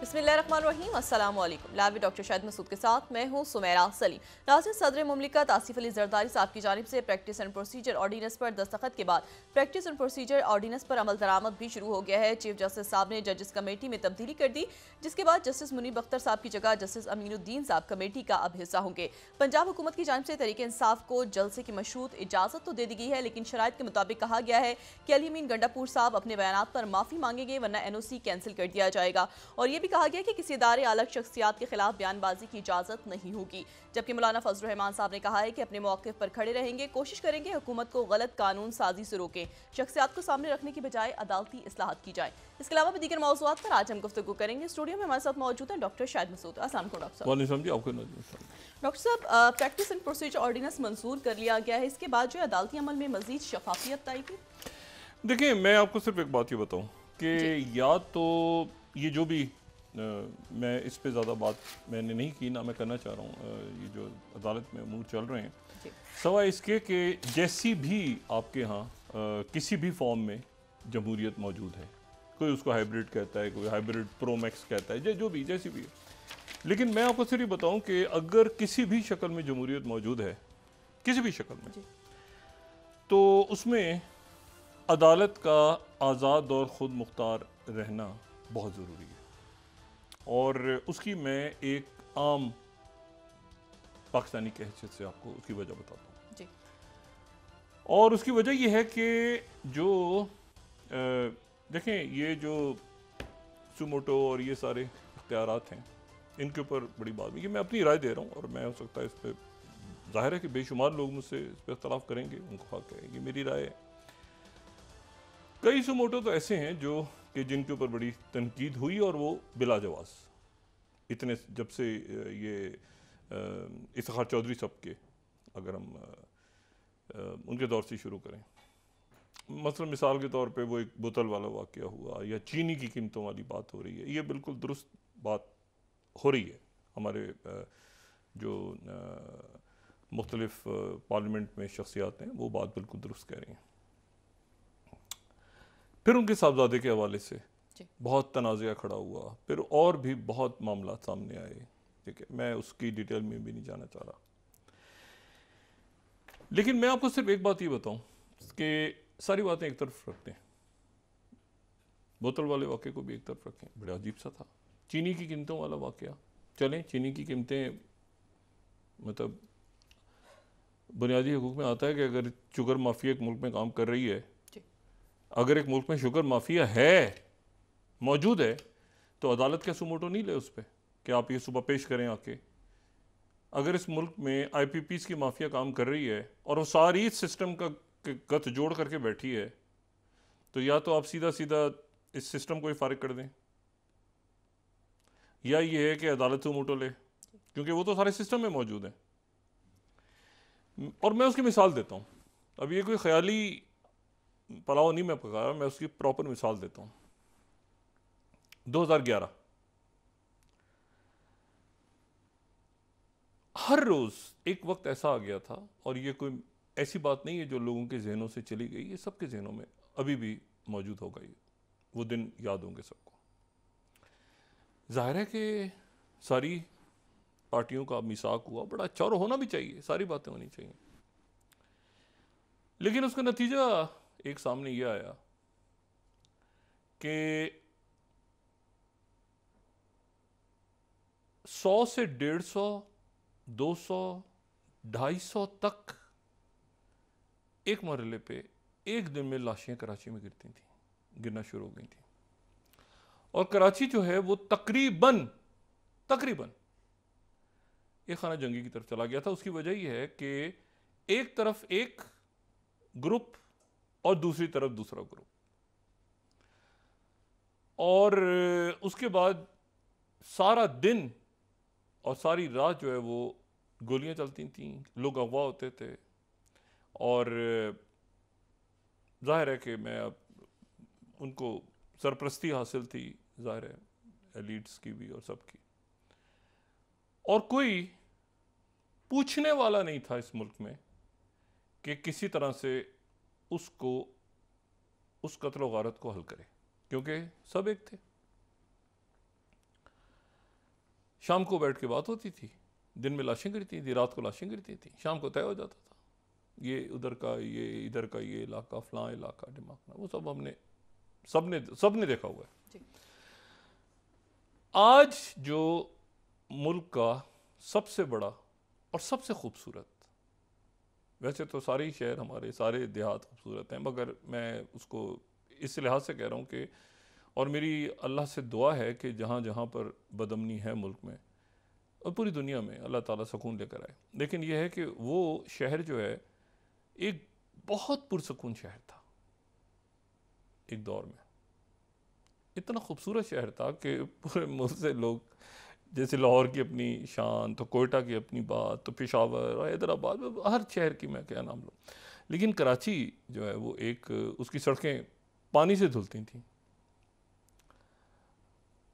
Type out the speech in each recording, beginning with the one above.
बिस्मिल्लाहिर्रहमानिर्रहीम, अस्सलाम वालेकुम। लाइव डॉक्टर शाहिद मसूद के साथ मैं हूं सुमेरा सलीम। नाज़रीन, सदर मुमलिकत आसिफ अली जरदारी साहब की जानिब से प्रैक्टिस एंड प्रोसीजर ऑर्डीनेंस पर दस्तखत के बाद प्रैक्टिस एंड प्रोसीजर ऑर्डीनेंस पर अमल दरामद भी शुरू हो गया है। चीफ जस्टिस साहब ने जजेस कमेटी में तब्दीली कर दी, जिसके बाद जस्टिस मुनीब अख्तर साहब की जगह जस्टिस अमीनुद्दीन साहब कमेटी का अब हिस्सा होंगे। पंजाब हुकूमत की जानिब से तरीके इंसाफ को जलसे की मशरूत इजाजत तो दे दी गई है, लेकिन शराइत के मुताबिक कहा गया है कि अली अमीन गंडापुर साहब अपने बयानात पर माफी मांगेंगे, वरना NOC कैंसिल कर दिया जाएगा। और यह भी कहा गया कि किसी इदारे अलग शख्सियात के खिलाफ बयानबाजी की इजाजत नहीं होगी। जबकि मौलाना फजल रहमान साहब ने कहा है कि अपने मौक़िफ़ पर खड़े रहेंगे, कोशिश करेंगे हुकूमत को गलत कानून साजी से रोकें, शख्सियात को सामने रखने की बजाय अदालती इस्लाहत की जाए। इसके अलावा भी दीगर मौज़ूआत पर आज हम गुफ्तगू करेंगे। स्टूडियो में हमारे साथ मौजूद हैं डॉक्टर शाहिद मसूद। अस्सलाम वालेकुम डॉक्टर साहब। डॉक्टर साहब, प्रैक्टिस एंड प्रोसीजर ऑर्डिनेंस मंजूर कर लिया गया है, इसके बाद जो अदालती अमल में मजीद शफाफियत आएगी। देखिए, मैं आपको सिर्फ एक बात ये बताऊं कि या तो ये जो भी मैं इस पे ज़्यादा बात मैंने नहीं की, ना मैं करना चाह रहा हूँ। ये जो अदालत में अमूर चल रहे हैं, सवाए इसके कि जैसी भी आपके यहाँ किसी भी फॉर्म में जमहूरियत मौजूद है, कोई उसको हाइब्रिड कहता है, कोई हाइब्रिड प्रोमैक्स कहता है, जो भी जैसी भी है, लेकिन मैं आपको सिर्फ बताऊँ कि अगर किसी भी शक्ल में जमहूरियत मौजूद है, किसी भी शक्ल में, तो उसमें अदालत का आज़ाद और ख़ुद मुख्तार रहना बहुत ज़रूरी है। और उसकी मैं एक आम पाकिस्तानी की हैसियत से आपको उसकी वजह बताता हूँ। और उसकी वजह यह है कि जो देखें, ये जो सुमोटो और ये सारे इख्तियारात हैं, इनके ऊपर बड़ी बात है। ये मैं अपनी राय दे रहा हूँ, और मैं हो सकता है इस पर, जाहिर है कि बेशुमार लोग मुझसे इस पर इख्तलाफ करेंगे, उनको हक है, ये मेरी राय है। कई सुमोटो तो ऐसे हैं जो कि जिनके ऊपर बड़ी तनकीद हुई और वो बिला जवाज़, इतने जब से ये इफ्तिखार चौधरी साहब के, अगर हम उनके दौर से शुरू करें, मसलन मिसाल के तौर पे वो एक बोतल वाला वाक़या हुआ, या चीनी की कीमतों वाली बात हो रही है, ये बिल्कुल दुरुस्त बात हो रही है। हमारे जो मुख्तलिफ पार्लियामेंट में शख्सियात हैं, वो बात बिल्कुल दुरुस्त कह रही हैं। फिर उनके साहबजादे के हवाले से बहुत तनाज़ा खड़ा हुआ, फिर और भी बहुत मामला सामने आए। ठीक है, मैं उसकी डिटेल में भी नहीं जाना चाह रहा, लेकिन मैं आपको सिर्फ एक बात ये बताऊं कि सारी बातें एक तरफ रखते हैं, बोतल वाले वाक़े को भी एक तरफ रखें। बड़ा अजीब सा था चीनी की कीमतों वाला वाक़या। चलें, चीनी की कीमतें, मतलब बुनियादी हुकूक में आता है कि अगर शुगर माफिया एक मुल्क में काम कर रही है, अगर एक मुल्क में शुगर माफिया है, मौजूद है, तो अदालत क्या सुमोटो नहीं ले उस पर कि आप ये सुबह पेश करें आके। अगर इस मुल्क में IPPs की माफिया काम कर रही है और वो सारी सिस्टम का गत जोड़ करके बैठी है, तो या तो आप सीधा सीधा इस सिस्टम को ही फारिग कर दें, या ये है कि अदालत सुमोटो ले, क्योंकि वो तो सारे सिस्टम में मौजूद है। और मैं उसकी मिसाल देता हूँ। अब ये कोई ख्याली पलाव नहीं मैं पका रहा, मैं उसकी प्रॉपर मिसाल देता हूँ। 2011 हर रोज एक वक्त ऐसा आ गया था, और ये कोई ऐसी बात नहीं है जो लोगों के जहनों से चली गई, ये सबके जहनों में अभी भी मौजूद होगा। ये वो दिन याद होंगे सबको। जाहिर है कि सारी पार्टियों का मिसाक हुआ, बड़ा अच्छा, और होना भी चाहिए, सारी बातें होनी चाहिए। लेकिन उसका नतीजा एक सामने ये आया कि 100 से 150, 200, 250 तक एक मरहले पे एक दिन में लाशें कराची में गिरना शुरू हो गई थी। और कराची जो है वो तकरीबन एक खाना जंगी की तरफ चला गया था। उसकी वजह यह है कि एक तरफ एक ग्रुप और दूसरी तरफ दूसरा ग्रुप, और उसके बाद सारा दिन और सारी रात जो है वो गोलियां चलती थीं, लोग अगवा होते थे। और जाहिर है कि मैं अब उनको सरपरस्ती हासिल थी, जाहिर है एलीट्स की भी और सबकी, और कोई पूछने वाला नहीं था इस मुल्क में कि किसी तरह से उसको, उस कत्ल व गारत को हल करे, क्योंकि सब एक थे। शाम को बैठ के बात होती थी, दिन में लाशें गिरती थी, रात को लाशें गिरती थी, शाम को तय हो जाता था ये उधर का, ये इधर का, ये इलाका, फलां इलाका, ढिमाकना, वो सब हमने सबने देखा हुआ है। आज जो मुल्क का सबसे बड़ा और सबसे खूबसूरत, वैसे तो सारे ही शहर हमारे, सारे देहात खूबसूरत हैं, मगर मैं उसको इस लिहाज से कह रहा हूँ कि, और मेरी अल्लाह से दुआ है कि जहाँ जहाँ पर बदअमनी है मुल्क में और पूरी दुनिया में, अल्लाह ताला सुकून लेकर आए। लेकिन यह है कि वो शहर जो है एक बहुत पुरसकून शहर था एक दौर में, इतना खूबसूरत शहर था कि पूरे मुल्क से लोग, जैसे लाहौर की अपनी शान, तो कोयटा की अपनी बात, तो पेशावर और हैदराबाद, हर शहर की मैं क्या नाम लूँ, लेकिन कराची जो है वो एक, उसकी सड़कें पानी से धुलती थीं।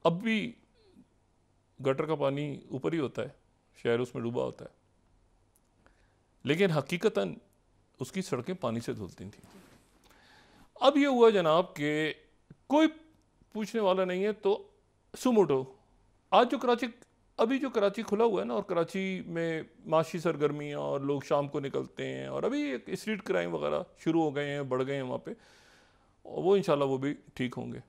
अब भी गटर का पानी ऊपर ही होता है, शहर उसमें डूबा होता है, लेकिन हकीकतन उसकी सड़कें पानी से धुलती थीं। अब ये हुआ जनाब कि कोई पूछने वाला नहीं है, तो सुमोटो आज जो कराची, अभी जो कराची खुला हुआ है ना, और कराची में माशी सरगर्मियाँ और लोग शाम को निकलते हैं, और अभी एक स्ट्रीट क्राइम वगैरह शुरू हो गए हैं, बढ़ गए हैं वहाँ पे, और वो इंशाल्लाह वो भी ठीक होंगे।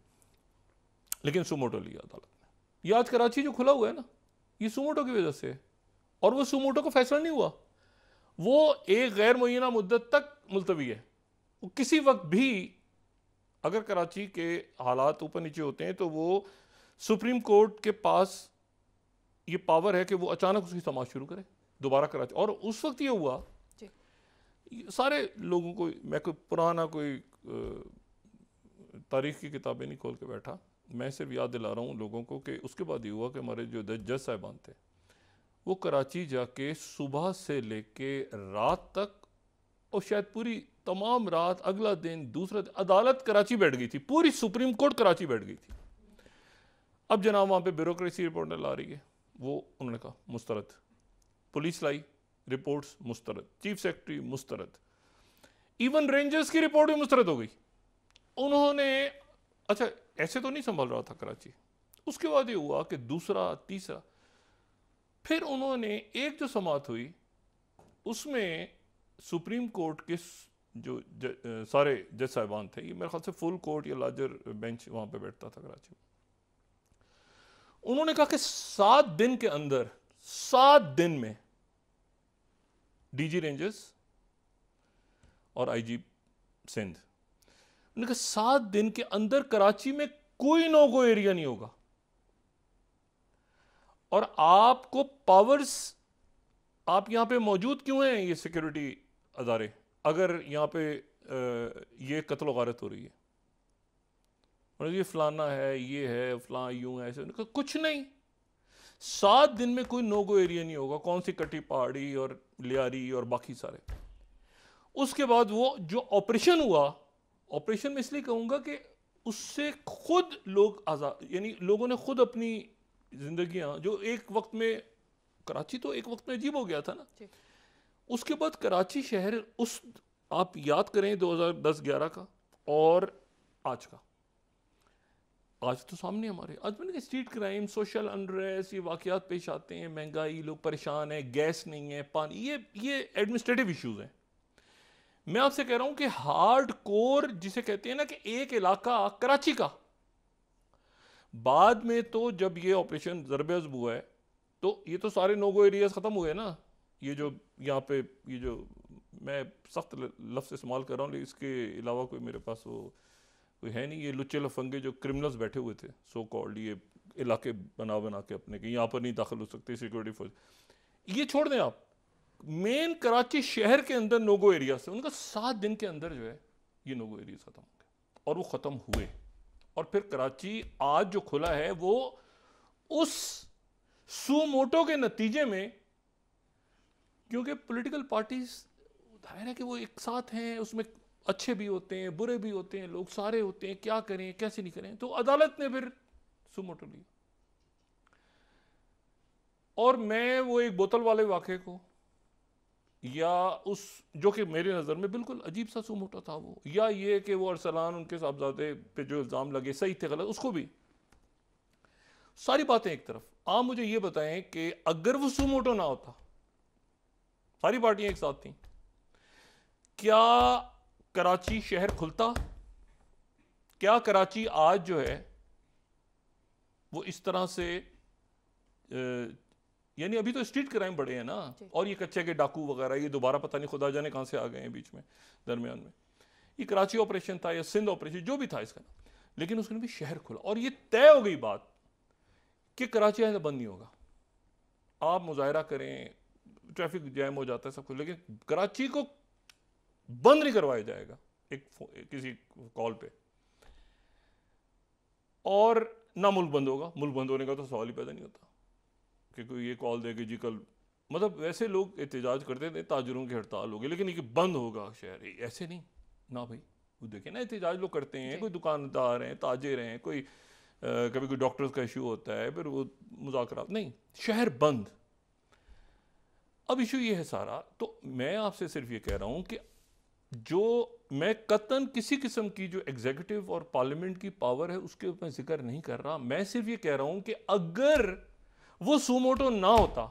लेकिन सुमोटो लिया अदालत ने। ये आज कराची जो खुला हुआ है ना, ये सुमोटो की वजह से है, और वो सुमोटो को फैसला नहीं हुआ, वो एक गैर मुय्यना मुद्दत तक मुलतवी है। वो किसी वक्त भी, अगर कराची के हालात ऊपर नीचे होते हैं, तो वो सुप्रीम कोर्ट के पास ये पावर है कि वो अचानक उसकी समाज शुरू करे दोबारा कराची। और उस वक्त ये हुआ, सारे लोगों को, मैं कोई पुराना कोई तारीख की किताबें नहीं खोल के बैठा, मैं सिर्फ याद दिला रहा हूँ लोगों को कि उसके बाद ये हुआ कि हमारे जो जज साहिबान थे वो कराची जाके सुबह से लेके रात तक, और शायद पूरी तमाम रात, अगला दिन, दूसरा दिन, अदालत कराची बैठ गई थी, पूरी सुप्रीम कोर्ट कराची बैठ गई थी। अब जनाब वहाँ पे ब्यूरोक्रेसी रिपोर्ट ला रही है, वो उन्होंने कहा मुस्तरद, पुलिस लाई रिपोर्ट्स मुस्तरद, चीफ सेक्रेटरी मुस्तरद, इवन रेंजर्स की रिपोर्ट भी मुस्तरद हो गई। उन्होंने, अच्छा ऐसे तो नहीं संभल रहा था कराची। उसके बाद ये हुआ कि दूसरा, तीसरा, फिर उन्होंने एक जो समाअत हुई उसमें सुप्रीम कोर्ट के जो सारे जज साहिबान थे, ये मेरे ख्याल से फुल कोर्ट या लार्जर बेंच वहाँ पे बैठता था कराची में, उन्होंने कहा कि 7 दिन के अंदर, 7 दिन में डीजी रेंजर्स और आईजी सिंध, उन्होंने कहा 7 दिन के अंदर कराची में कोई नो गो एरिया नहीं होगा, और आपको पावर्स, आप यहां पे मौजूद क्यों हैं ये सिक्योरिटी अदारे, अगर यहाँ पे ये कत्ल गारत हो रही है, और ये फलाना है, ये है फलां, यूं है, ऐसे, कुछ नहीं, 7 दिन में कोई नो गो एरिया नहीं होगा, कौन सी कटी पहाड़ी और लियारी और बाकी सारे। उसके बाद वो जो ऑपरेशन हुआ, ऑपरेशन में इसलिए कहूँगा कि उससे खुद लोग आज़ाद, यानी लोगों ने खुद अपनी जिंदगियां, जो एक वक्त में, कराची तो एक वक्त में अजीब हो गया था ना, उसके बाद कराची शहर, उस आप याद करें 2010-11 का और आज का, आज तो सामने हमारे, आज मैंने कहा स्ट्रीट क्राइम, सोशल अनरेस्ट, ये वाकयात पेश आते हैं, महंगाई, लोग परेशान हैं, गैस नहीं है, पानी, ये एडमिनिस्ट्रेटिव इश्यूज हैं। मैं आपसे कह रहा हूं कि हार्ड कोर जिसे कहते हैं ना, कि एक इलाका कराची का, बाद में तो जब ये ऑपरेशन ज़रब-ए-अज़ब हुआ है, तो ये तो सारे नोगो एरियाज ख़त्म हुए ना, ये जो यहाँ पे, ये जो मैं सख्त लफ्ज़ इस्तेमाल कर रहा हूँ, लेकिन इसके अलावा कोई मेरे पास वो कोई है नहीं, ये लुच्चे लफंगे जो क्रिमिनल्स बैठे हुए थे, सो कॉल्ड, ये इलाके बना बना के अपने के, यहाँ पर नहीं दाखिल हो सकते सिक्योरिटी फोर्स, ये छोड़ दें आप, मेन कराची शहर के अंदर नोगो एरिया से, उनका 7 दिन के अंदर जो है ये नोगो एरिया ख़त्म हो गए, और वो ख़त्म हुए। और फिर कराची आज जो खुला है वो उस सुमोटो के नतीजे में, क्योंकि पॉलिटिकल पार्टीज जाहिर है कि वो एक साथ हैं, उसमें अच्छे भी होते हैं, बुरे भी होते हैं, लोग सारे होते हैं, क्या करें कैसे नहीं करें, तो अदालत ने फिर सुमोटो ली। और मैं वो एक बोतल वाले वाक़े को, या उस जो कि मेरे नज़र में बिल्कुल अजीब सा सुमोटो था वो, या ये कि वो अरसलान उनके साहबजादे पे जो इल्ज़ाम लगे सही थे गलत, उसको भी सारी बातें एक तरफ, आप मुझे ये बताएं कि अगर वो सुमोटो ना होता, सारी पार्टियां एक साथ थी, क्या कराची शहर खुलता? क्या कराची आज जो है वो इस तरह से यानी अभी तो स्ट्रीट क्राइम बढ़े हैं ना, और ये कच्चे के डाकू वगैरह ये दोबारा पता नहीं खुदा जाने कहां से आ गए हैं बीच में दरमियान में। ये कराची ऑपरेशन था या सिंध ऑपरेशन जो भी था इसका, लेकिन उसने भी शहर खुला और ये तय हो गई बात कि कराची ऐसा बंद नहीं होगा। आप मुजाहरा करें, ट्रैफिक जैम हो जाता है सब कुछ, लेकिन कराची को बंद नहीं करवाया जाएगा किसी कॉल पे। और ना मुल्क बंद होगा, मुल्क बंद होने का तो सवाल ही पैदा नहीं होता कि कोई ये कॉल दे कि जी कल, मतलब वैसे लोग एहतजाज करते थे ताजरों की हड़ताल होगी, लेकिन ये बंद होगा शहर, ऐसे नहीं ना भाई। वो देखें ना एहतजाज लोग करते हैं, कोई दुकानदार हैं, ताजिर हैं, कोई कभी कोई डॉक्टर्स का इशू होता है, फिर वो मुज़ाकरात नहीं, शहर बंद। अब इशू ये है सारा, तो मैं आपसे सिर्फ ये कह रहा हूं कि जो मैं कतन किसी किस्म की जो एग्जीक्यूटिव और पार्लियामेंट की पावर है उसके ऊपर जिक्र नहीं कर रहा, मैं सिर्फ ये कह रहा हूं कि अगर वो सुमोटो ना होता,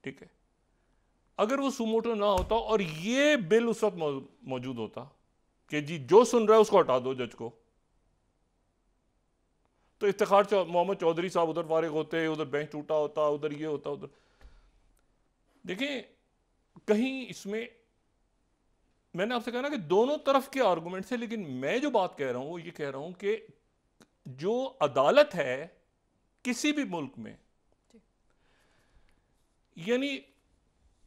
ठीक है, अगर वो सुमोटो ना होता और ये बिल उस वक्त मौजूद होता कि जी जो सुन रहा है उसको हटा दो जज को, तो इफ्तिखार मोहम्मद चौधरी साहब उधर फारिग होते, उधर बेंच टूटा होता, उधर ये होता, उधर। देखिए कहीं इसमें मैंने आपसे कहा ना कि दोनों तरफ के आर्गुमेंट्स है, लेकिन मैं जो बात कह रहा हूं वो ये कह रहा हूं कि जो अदालत है किसी भी मुल्क में, यानी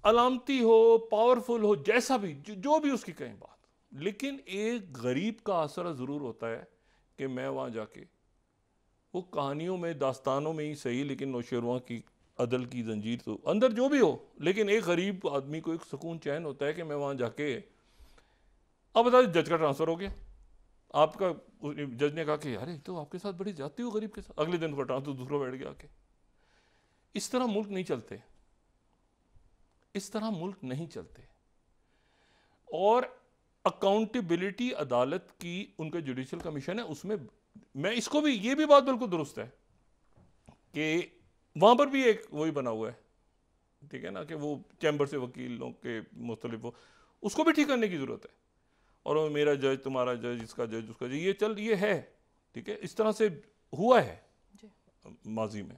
अलामती हो, पावरफुल हो, जैसा भी जो भी उसकी कहें बात, लेकिन एक गरीब का असर जरूर होता है कि मैं वहां जाके वो कहानियों में, दास्तानों में ही सही, लेकिन नौशेरवां की अदल की जंजीर तो अंदर जो भी हो, लेकिन एक गरीब आदमी को एक सुकून चैन होता है कि मैं वहां जाके, अब बता जज का ट्रांसफर हो गया, आपका जज ने कहा कि यार तो आपके साथ बड़ी ज्यादती हो गरीब के साथ, अगले दिन उसका ट्रांसफर दूसरा बैठ गया आके। इस तरह मुल्क नहीं चलते, इस तरह मुल्क नहीं चलते। और अकाउंटेबिलिटी अदालत की, उनका जुडिशल कमीशन है, उसमें मैं इसको भी, ये भी बात बिल्कुल दुरुस्त है कि वहां पर भी एक वही बना हुआ है, ठीक है ना, कि वो चैम्बर से वकीलों के मुख्तलिफ हो, उसको भी ठीक करने की जरूरत है। और वो मेरा जज, तुम्हारा जज, इसका जज, उसका जज, ये है, ठीक है, इस तरह से हुआ है माजी में।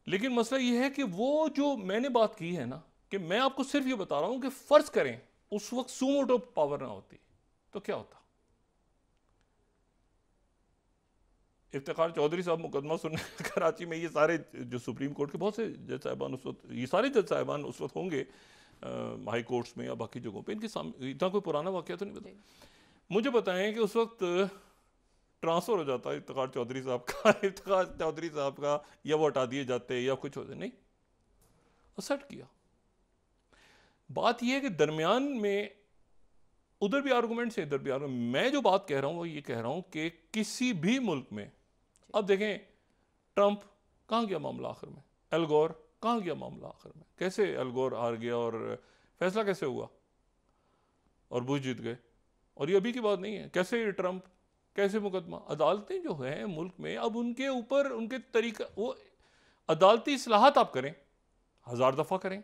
लेकिन मसला ये है कि वो जो मैंने बात की है ना, कि मैं आपको सिर्फ ये बता रहा हूं कि फर्ज करें उस वक्त सुमोटो पावर ना होती तो क्या होता। इफ्तिखार चौधरी साहब मुकदमा सुनने कराची में, ये सारे जो सुप्रीम कोर्ट के बहुत से जज साहिबान उस वक्त, ये सारे जज साहिबान उस वक्त होंगे हाई कोर्ट्स में या बाकी जगहों पे, इनके सामने इतना कोई पुराना वाकया तो नहीं पता। मुझे बताएं कि उस वक्त ट्रांसफर हो जाता है इफ्तिखार चौधरी साहब का, इफ्तिखार चौधरी साहब का, या वो हटा दिए जाते या कुछ होते, नहीं, असर्ट किया। बात यह है कि दरमियान में उधर भी आर्गूमेंट्स है, इधर भी आर्गूमेंट। मैं जो बात कह रहा हूं वो ये कह रहा हूं कि किसी भी मुल्क में, अब देखें ट्रंप कहां गया मामला आखिर में, एल गोर कहां गया मामला आखिर में, कैसे एल गोर हार गया और फैसला कैसे हुआ और बुश जीत गए, और ये अभी की बात नहीं है, कैसे ट्रंप, कैसे मुकदमा। अदालतें जो हैं मुल्क में, अब उनके ऊपर उनके तरीका, वो अदालती इस्लाहात आप करें, 1000 दफा करें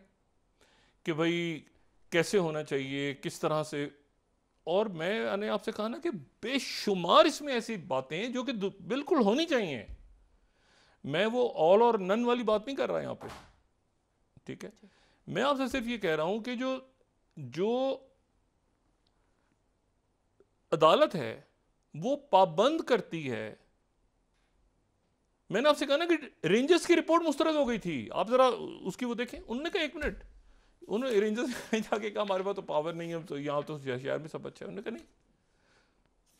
कि भाई कैसे होना चाहिए, किस तरह से। और मैंने आपसे कहा ना कि बेशुमार इसमें ऐसी बातें हैं जो कि बिल्कुल होनी चाहिए। मैं वो ऑल और नन वाली बात नहीं कर रहा यहां पे, ठीक है। मैं आपसे सिर्फ ये कह रहा हूं कि जो अदालत है वो पाबंद करती है। मैंने आपसे कहा ना कि रेंजर्स की रिपोर्ट मुस्तरद हो गई थी, आप जरा उसकी वो देखें। उन्होंने कहा 1 मिनट, उन्होंने रेंजर्स ने जाके कहा हमारे पास तो पावर नहीं है, तो यहाँ तो शहर में सब अच्छा है। उन्होंने कहा नहीं,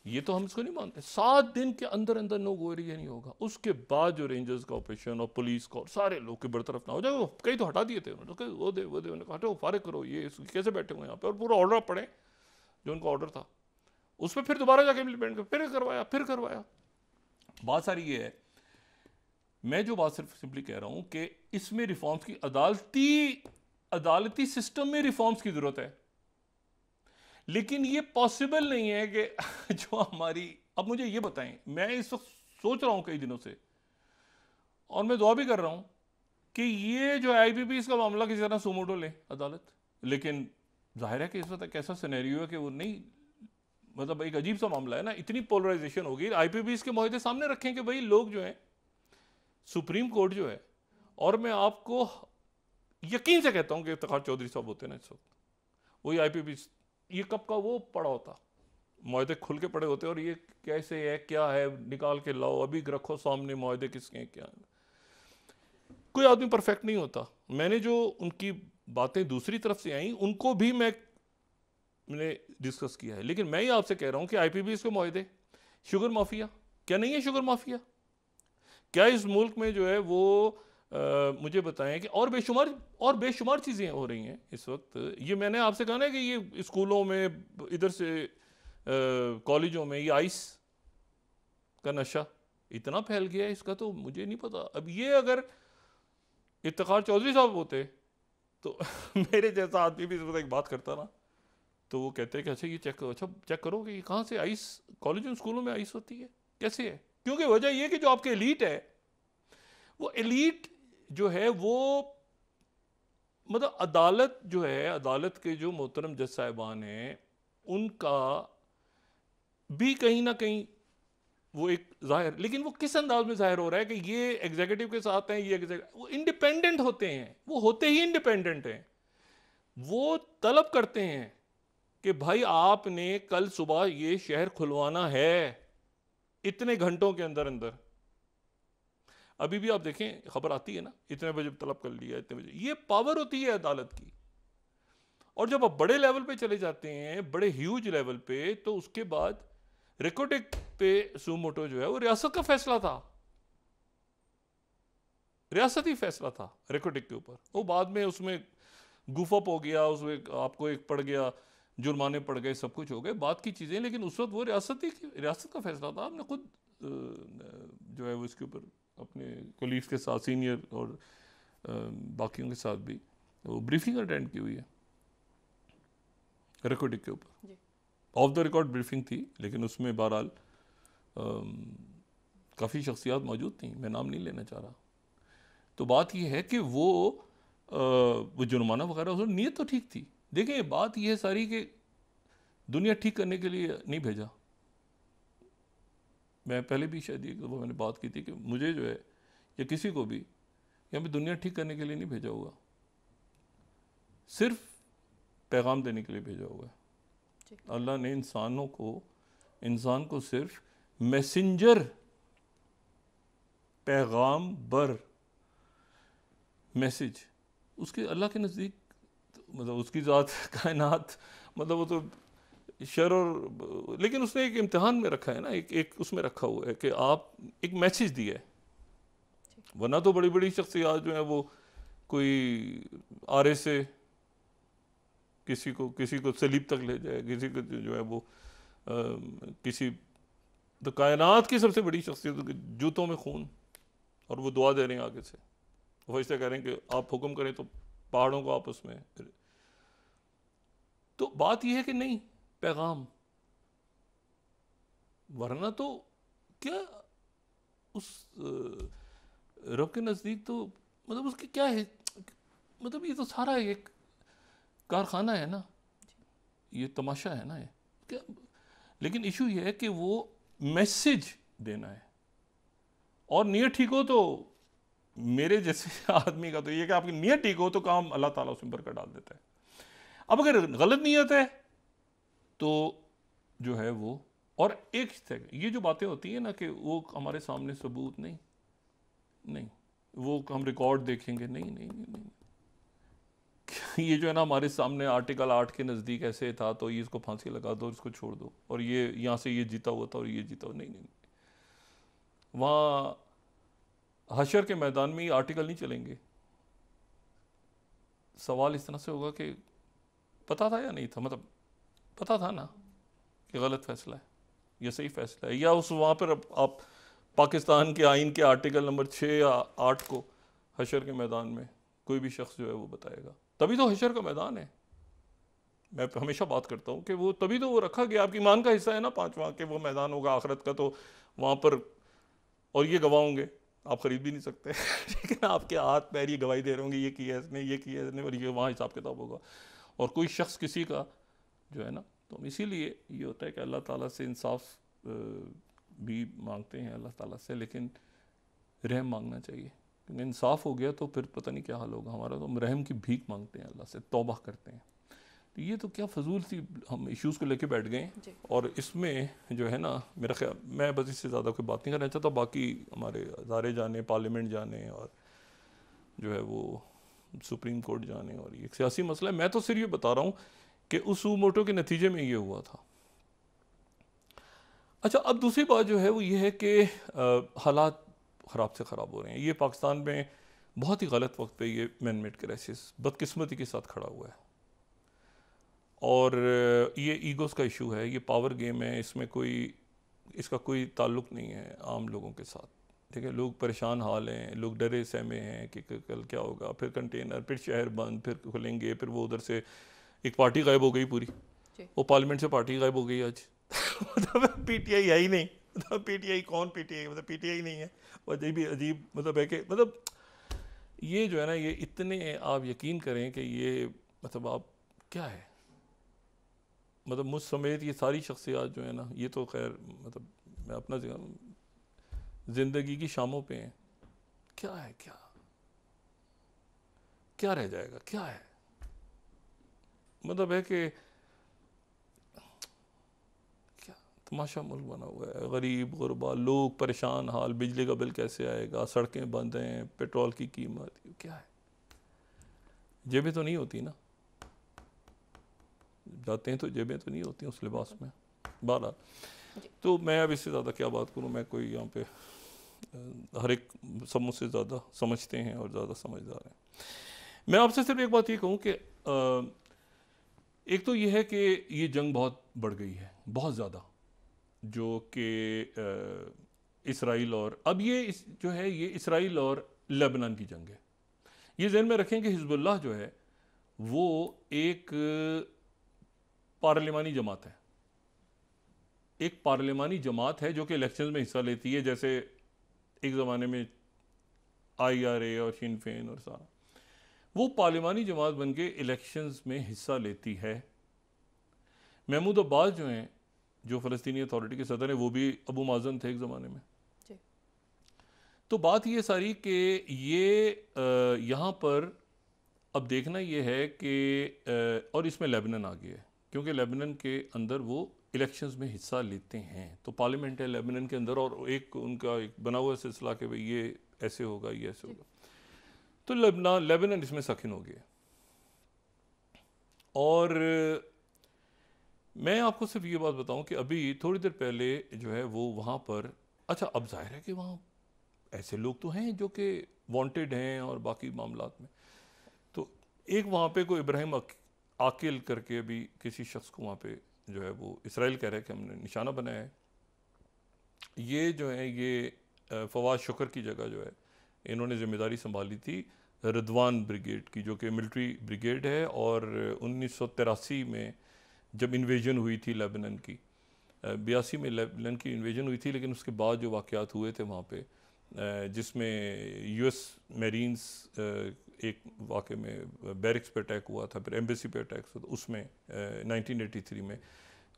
ये तो हम इसको नहीं मानते, 7 दिन के अंदर अंदर नो गो एरिया नहीं होगा। उसके बाद जो रेंजर्स का ऑपरेशन और पुलिस का और सारे लोग के बरतरफ ना हो जाए, कई तो हटा दिए थे उन्होंने, तो वो दे उन्होंने कहा हटो, फारिग करो, ये कैसे बैठे हुए यहाँ पे, और पूरा ऑर्डर पड़े जो उनका ऑर्डर था उस पर फिर दोबारा जाके इम्प्लीमेंट कर, फिर करवाया। बात सारी ये है, मैं जो बात सिर्फ सिंपली कह रहा हूं कि इसमें रिफॉर्म्स की, अदालती सिस्टम में रिफॉर्म्स की जरूरत है, लेकिन ये पॉसिबल नहीं है कि जो हमारी, अब मुझे ये बताएं, मैं इस वक्त सोच रहा हूँ कई दिनों से, और मैं दुआ भी कर रहा हूँ कि ये जो IPPs का मामला किसी तरह सुमोटो ले अदालत। लेकिन जाहिर है कि इस वक्त एक ऐसा सिनेरियो है कि वो नहीं, मतलब एक अजीब सा मामला है ना, इतनी पोलराइजेशन होगी। IPPs के मुद्दे सामने रखें कि भाई लोग जो हैं, सुप्रीम कोर्ट जो है, और मैं आपको यकीन से कहता हूं कि इफ्तिखार चौधरी साहब होते ना इस वक्त, वही IPPs, ये कब का वो पड़ा होता, मुआहदे खुल के पड़े होते, और ये कैसे है, क्या है, निकाल के लाओ, अभी रखो सामने मुआहदे किसके हैं, क्या है। कोई आदमी परफेक्ट नहीं होता। मैंने जो उनकी बातें दूसरी तरफ से आई उनको भी मैंने डिस्कस किया है, लेकिन मैं ही आपसे कह रहा हूं कि IPPs के मुआहदे, शुगर माफिया, क्या नहीं है शुगर माफिया? क्या इस मुल्क में जो है वो मुझे बताएं कि और बेशुमार चीज़ें हो रही हैं इस वक्त। ये मैंने आपसे कहा ना कि ये स्कूलों में, इधर से कॉलेजों में, ये आइस का नशा इतना फैल गया है, इसका तो मुझे नहीं पता। अब ये अगर इफ्तिखार चौधरी साहब होते तो मेरे जैसा आदमी भी इस वक्त एक बात करता ना, तो वो कहते हैं कि अच्छा ये चेक करो कि कहाँ से आइस, कॉलेजों स्कूलों में आइस होती है, कैसे है? क्योंकि वजह ये कि जो आपके एलीट है, वो एलीट जो है वो, मतलब अदालत जो है, अदालत के जो मोहतरम जज साहिबान हैं, उनका भी कहीं ना कहीं वो एक जाहिर, लेकिन वो किस अंदाज में जाहिर हो रहा है कि ये एग्जीक्यूटिव के साथ हैं, वो इंडिपेंडेंट होते हैं, वो होते ही इंडिपेंडेंट हैं। वो तलब करते हैं कि भाई आपने कल सुबह ये शहर खुलवाना है इतने घंटों के अंदर अंदर। अभी भी आप देखें खबर आती है ना, इतने बजे तलब कर लिया, इतने बजे। ये पावर होती है अदालत की। और जब आप बड़े लेवल पे चले जाते हैं, बड़े ह्यूज लेवल पे, तो उसके बाद रिकोटिक पे सुमोटो जो है वो रियासत का फैसला था, रियासती फैसला था रिकोटिक के ऊपर। वो बाद में उसमें गुफअप हो गया, उसमें आपको एक पड़ गया, जुर्माने पड़ गए, सब कुछ हो गए, बात की चीज़ें, लेकिन उस वक्त वो रियासत का फैसला था। आपने खुद जो है वो इसके ऊपर अपने कोलीग्स के साथ, सीनियर और बाकियों के साथ भी वो ब्रीफिंग अटेंड की हुई है रिकॉर्डिंग के ऊपर। ऑफ द रिकॉर्ड ब्रीफिंग थी, लेकिन उसमें बहरहाल काफ़ी शख्सियात मौजूद थी, मैं नाम नहीं लेना चाह रहा। तो बात यह है कि वो जुर्माना वगैरह, उस नीयत तो ठीक थी। देखें बात यह है सारी कि दुनिया ठीक करने के लिए नहीं भेजा। मैं पहले भी शायद वो मैंने बात की थी कि मुझे जो है, या किसी को भी यहाँ पे दुनिया ठीक करने के लिए नहीं भेजा हुआ, सिर्फ पैगाम देने के लिए भेजा हुआ है। अल्लाह ने इंसान को सिर्फ मैसेंजर, पैगाम बर, मैसेज, उसके अल्लाह के नज़दीक, मतलब उसकी ज़ात, कायनात, मतलब वो तो शर और, लेकिन उसने एक इम्तिहान में रखा है ना, एक उसमें रखा हुआ है कि आप एक मैसेज दिया है। वरना तो बड़ी बड़ी शख्सियात जो है वो कोई आरे से किसी को सलीब तक ले जाए, किसी को जो है वो किसी, तो कायनात की सबसे बड़ी शख्सियत जूतों में खून, और वो दुआ दे रहे हैं आगे से, फरिश्ते कह रहे हैं कि आप हुक्म करें तो पहाड़ों को आपस में। तो बात यह है कि नहीं, पैगाम, वरना तो क्या उस रब के नज़दीक तो मतलब उसकी क्या है, मतलब ये तो सारा एक कारखाना है ना, ये तमाशा है ना ये क्या। लेकिन इशू ये है कि वो मैसेज देना है, और नियत ठीक हो तो, मेरे जैसे आदमी का तो ये कि आपकी नियत ठीक हो तो काम अल्लाह ताला उसमें बरकत डाल देता है। अब अगर गलत नियत है तो जो है वो, और एक ये जो बातें होती है ना कि वो हमारे सामने सबूत नहीं, वो हम रिकॉर्ड देखेंगे, नहीं, ये जो है ना हमारे सामने आर्टिकल 8 के नज़दीक ऐसे था तो ये इसको फांसी लगा दो, इसको छोड़ दो, और ये यहाँ से ये जीता हुआ था और ये जीता हुआ, नहीं, वहाँ हशर के मैदान में ये आर्टिकल नहीं चलेंगे। सवाल इस तरह से होगा कि पता था या नहीं था, मतलब पता था ना कि गलत फैसला है या सही फैसला है, या उस वहाँ पर आप पाकिस्तान के आइन के आर्टिकल नंबर 6 या 8 को हशर के मैदान में कोई भी शख्स जो है वो बताएगा, तभी तो हशर का मैदान है। मैं हमेशा बात करता हूँ कि वो तभी तो वो रखा गया, आपकी ईमान का हिस्सा है ना 5वां, के वो मैदान होगा आखिरत का, तो वहाँ पर और ये गवाह होंगे, आप ख़रीद भी नहीं सकते ठीक है ना, आपके हाथ पैर ये गवाही दे रहे होंगे, ये किया इसने, ये किया इसने, और ये वहाँ हिसाब किताब होगा। और कोई शख्स किसी का जो है ना, तो इसीलिए ये होता है कि अल्लाह ताला से इंसाफ भी मांगते हैं अल्लाह ताला से, लेकिन रहम मांगना चाहिए, क्योंकि इंसाफ हो गया तो फिर पता नहीं क्या हाल होगा हमारा। तो हम रहम की भीख मांगते हैं अल्लाह से, तौबा करते हैं। तो ये तो क्या फजूल सी हम इश्यूज़ को लेके बैठ गए, और इसमें जो है ना, मेरा ख्याल, मैं बस इससे ज़्यादा कोई बात नहीं करना चाहता। बाकी हमारे अदारे जाने, पार्लियामेंट जाने, और जो है वो सुप्रीम कोर्ट जाने, और ये एक सियासी मसला है। मैं तो सिर्फ ये बता रहा हूँ कि उस मोटो के नतीजे में ये हुआ था। अच्छा, अब दूसरी बात जो है वो ये है कि हालात ख़राब से ख़राब हो रहे हैं। ये पाकिस्तान में बहुत ही गलत वक्त पे ये मैन मेड क्राइसिस बदकिस्मती के साथ खड़ा हुआ है, और ये ईगोस का इशू है, ये पावर गेम है, इसमें इसका कोई ताल्लुक़ नहीं है आम लोगों के साथ। ठीक है, लोग परेशान हाल हैं, लोग डरे सहमे हैं कि कल क्या होगा, फिर कंटेनर, फिर शहर बंद, फिर खुलेंगे, फिर वो उधर से एक पार्टी गायब हो गई पूरी, वो पार्लियामेंट से पार्टी गायब हो गई आज मतलब पीटीआई है ही नहीं, मतलब पीटीआई कौन, पीटीआई मतलब पीटीआई नहीं है। और भी अजीब मतलब है कि मतलब ये जो है ना, ये इतने आप यकीन करें कि ये मतलब आप क्या है, मतलब मुझ समेत ये सारी शख्सियात जो है ना, ये तो खैर मतलब मैं अपना ज़िंदगी की शामों पे हैं। क्या है, क्या रह जाएगा, क्या है, मतलब है कि क्या तमाशा मुल्क बना हुआ है, गरीब गुरबा लोग परेशान हाल, बिजली का बिल कैसे आएगा, सड़कें बंद हैं, पेट्रोल की कीमत, क्या है, जेबें तो नहीं होती ना, जाते हैं तो जेबें तो नहीं होती उस लिबास में। बहरहाल, तो मैं अब इससे ज़्यादा क्या बात करूँ, मैं कोई यहाँ पे हर एक सब मुझसे ज़्यादा समझते हैं और ज़्यादा समझदार हैं। मैं आपसे सिर्फ एक बात ये कहूँ कि एक तो ये है कि ये जंग बहुत बढ़ गई है, बहुत ज़्यादा, जो कि इसराइल और अब ये जो है ये इसराइल और लेबनान की जंग है। ये ज़हन में रखें कि हिजबुल्लाह जो है वो एक पार्लिमानी जमात है, एक पार्लिमानी जमात है जो कि इलेक्शंस में हिस्सा लेती है, जैसे एक ज़माने में IRA और शिन फेन और सारा, वो पार्लिमानी जमात बन के इलेक्शंस में हिस्सा लेती है। महमूद अब्बास जो हैं, जो फ़लस्तीनी अथॉरिटी के सदर हैं, वो भी अबू माज़न थे एक ज़माने में। तो बात ये सारी कि ये यहाँ पर अब देखना ये है कि और इसमें लेबनान आ गया है, क्योंकि लेबनान के अंदर वो इलेक्शंस में हिस्सा लेते हैं, तो पार्लियामेंट है लेबनान के अंदर, और एक उनका एक बना हुआ सिलसिला कि भाई ये ऐसे होगा, ये ऐसे होगा, तो लेबनान इसमें सखिन हो गया। और मैं आपको सिर्फ ये बात बताऊं कि अभी थोड़ी देर पहले जो है वो वहाँ पर, अच्छा अब जाहिर है कि वहाँ ऐसे लोग तो हैं जो कि वांटेड हैं और बाकी मामलात में, तो एक वहाँ पे कोई इब्राहिम आकिल करके भी किसी शख्स को वहाँ पे जो है वो इसराइल कह रहे हैं कि हमने निशाना बनाया है। ये जो है ये फवाद शुक्र की जगह जो है इन्होंने ज़िम्मेदारी संभाली थी रिदवान ब्रिगेड की, जो कि मिलिट्री ब्रिगेड है, और 1983 में जब इन्वेजन हुई थी लेबनान की, 82 में लेबनान की इन्वेजन हुई थी, लेकिन उसके बाद जो वाक़यात हुए थे वहाँ पे, जिसमें US मेरीन्स एक वाक़े में बैरिक्स पे अटैक हुआ था, फिर एम्बेसी पे अटैक हुआ, उसमें 1983 में,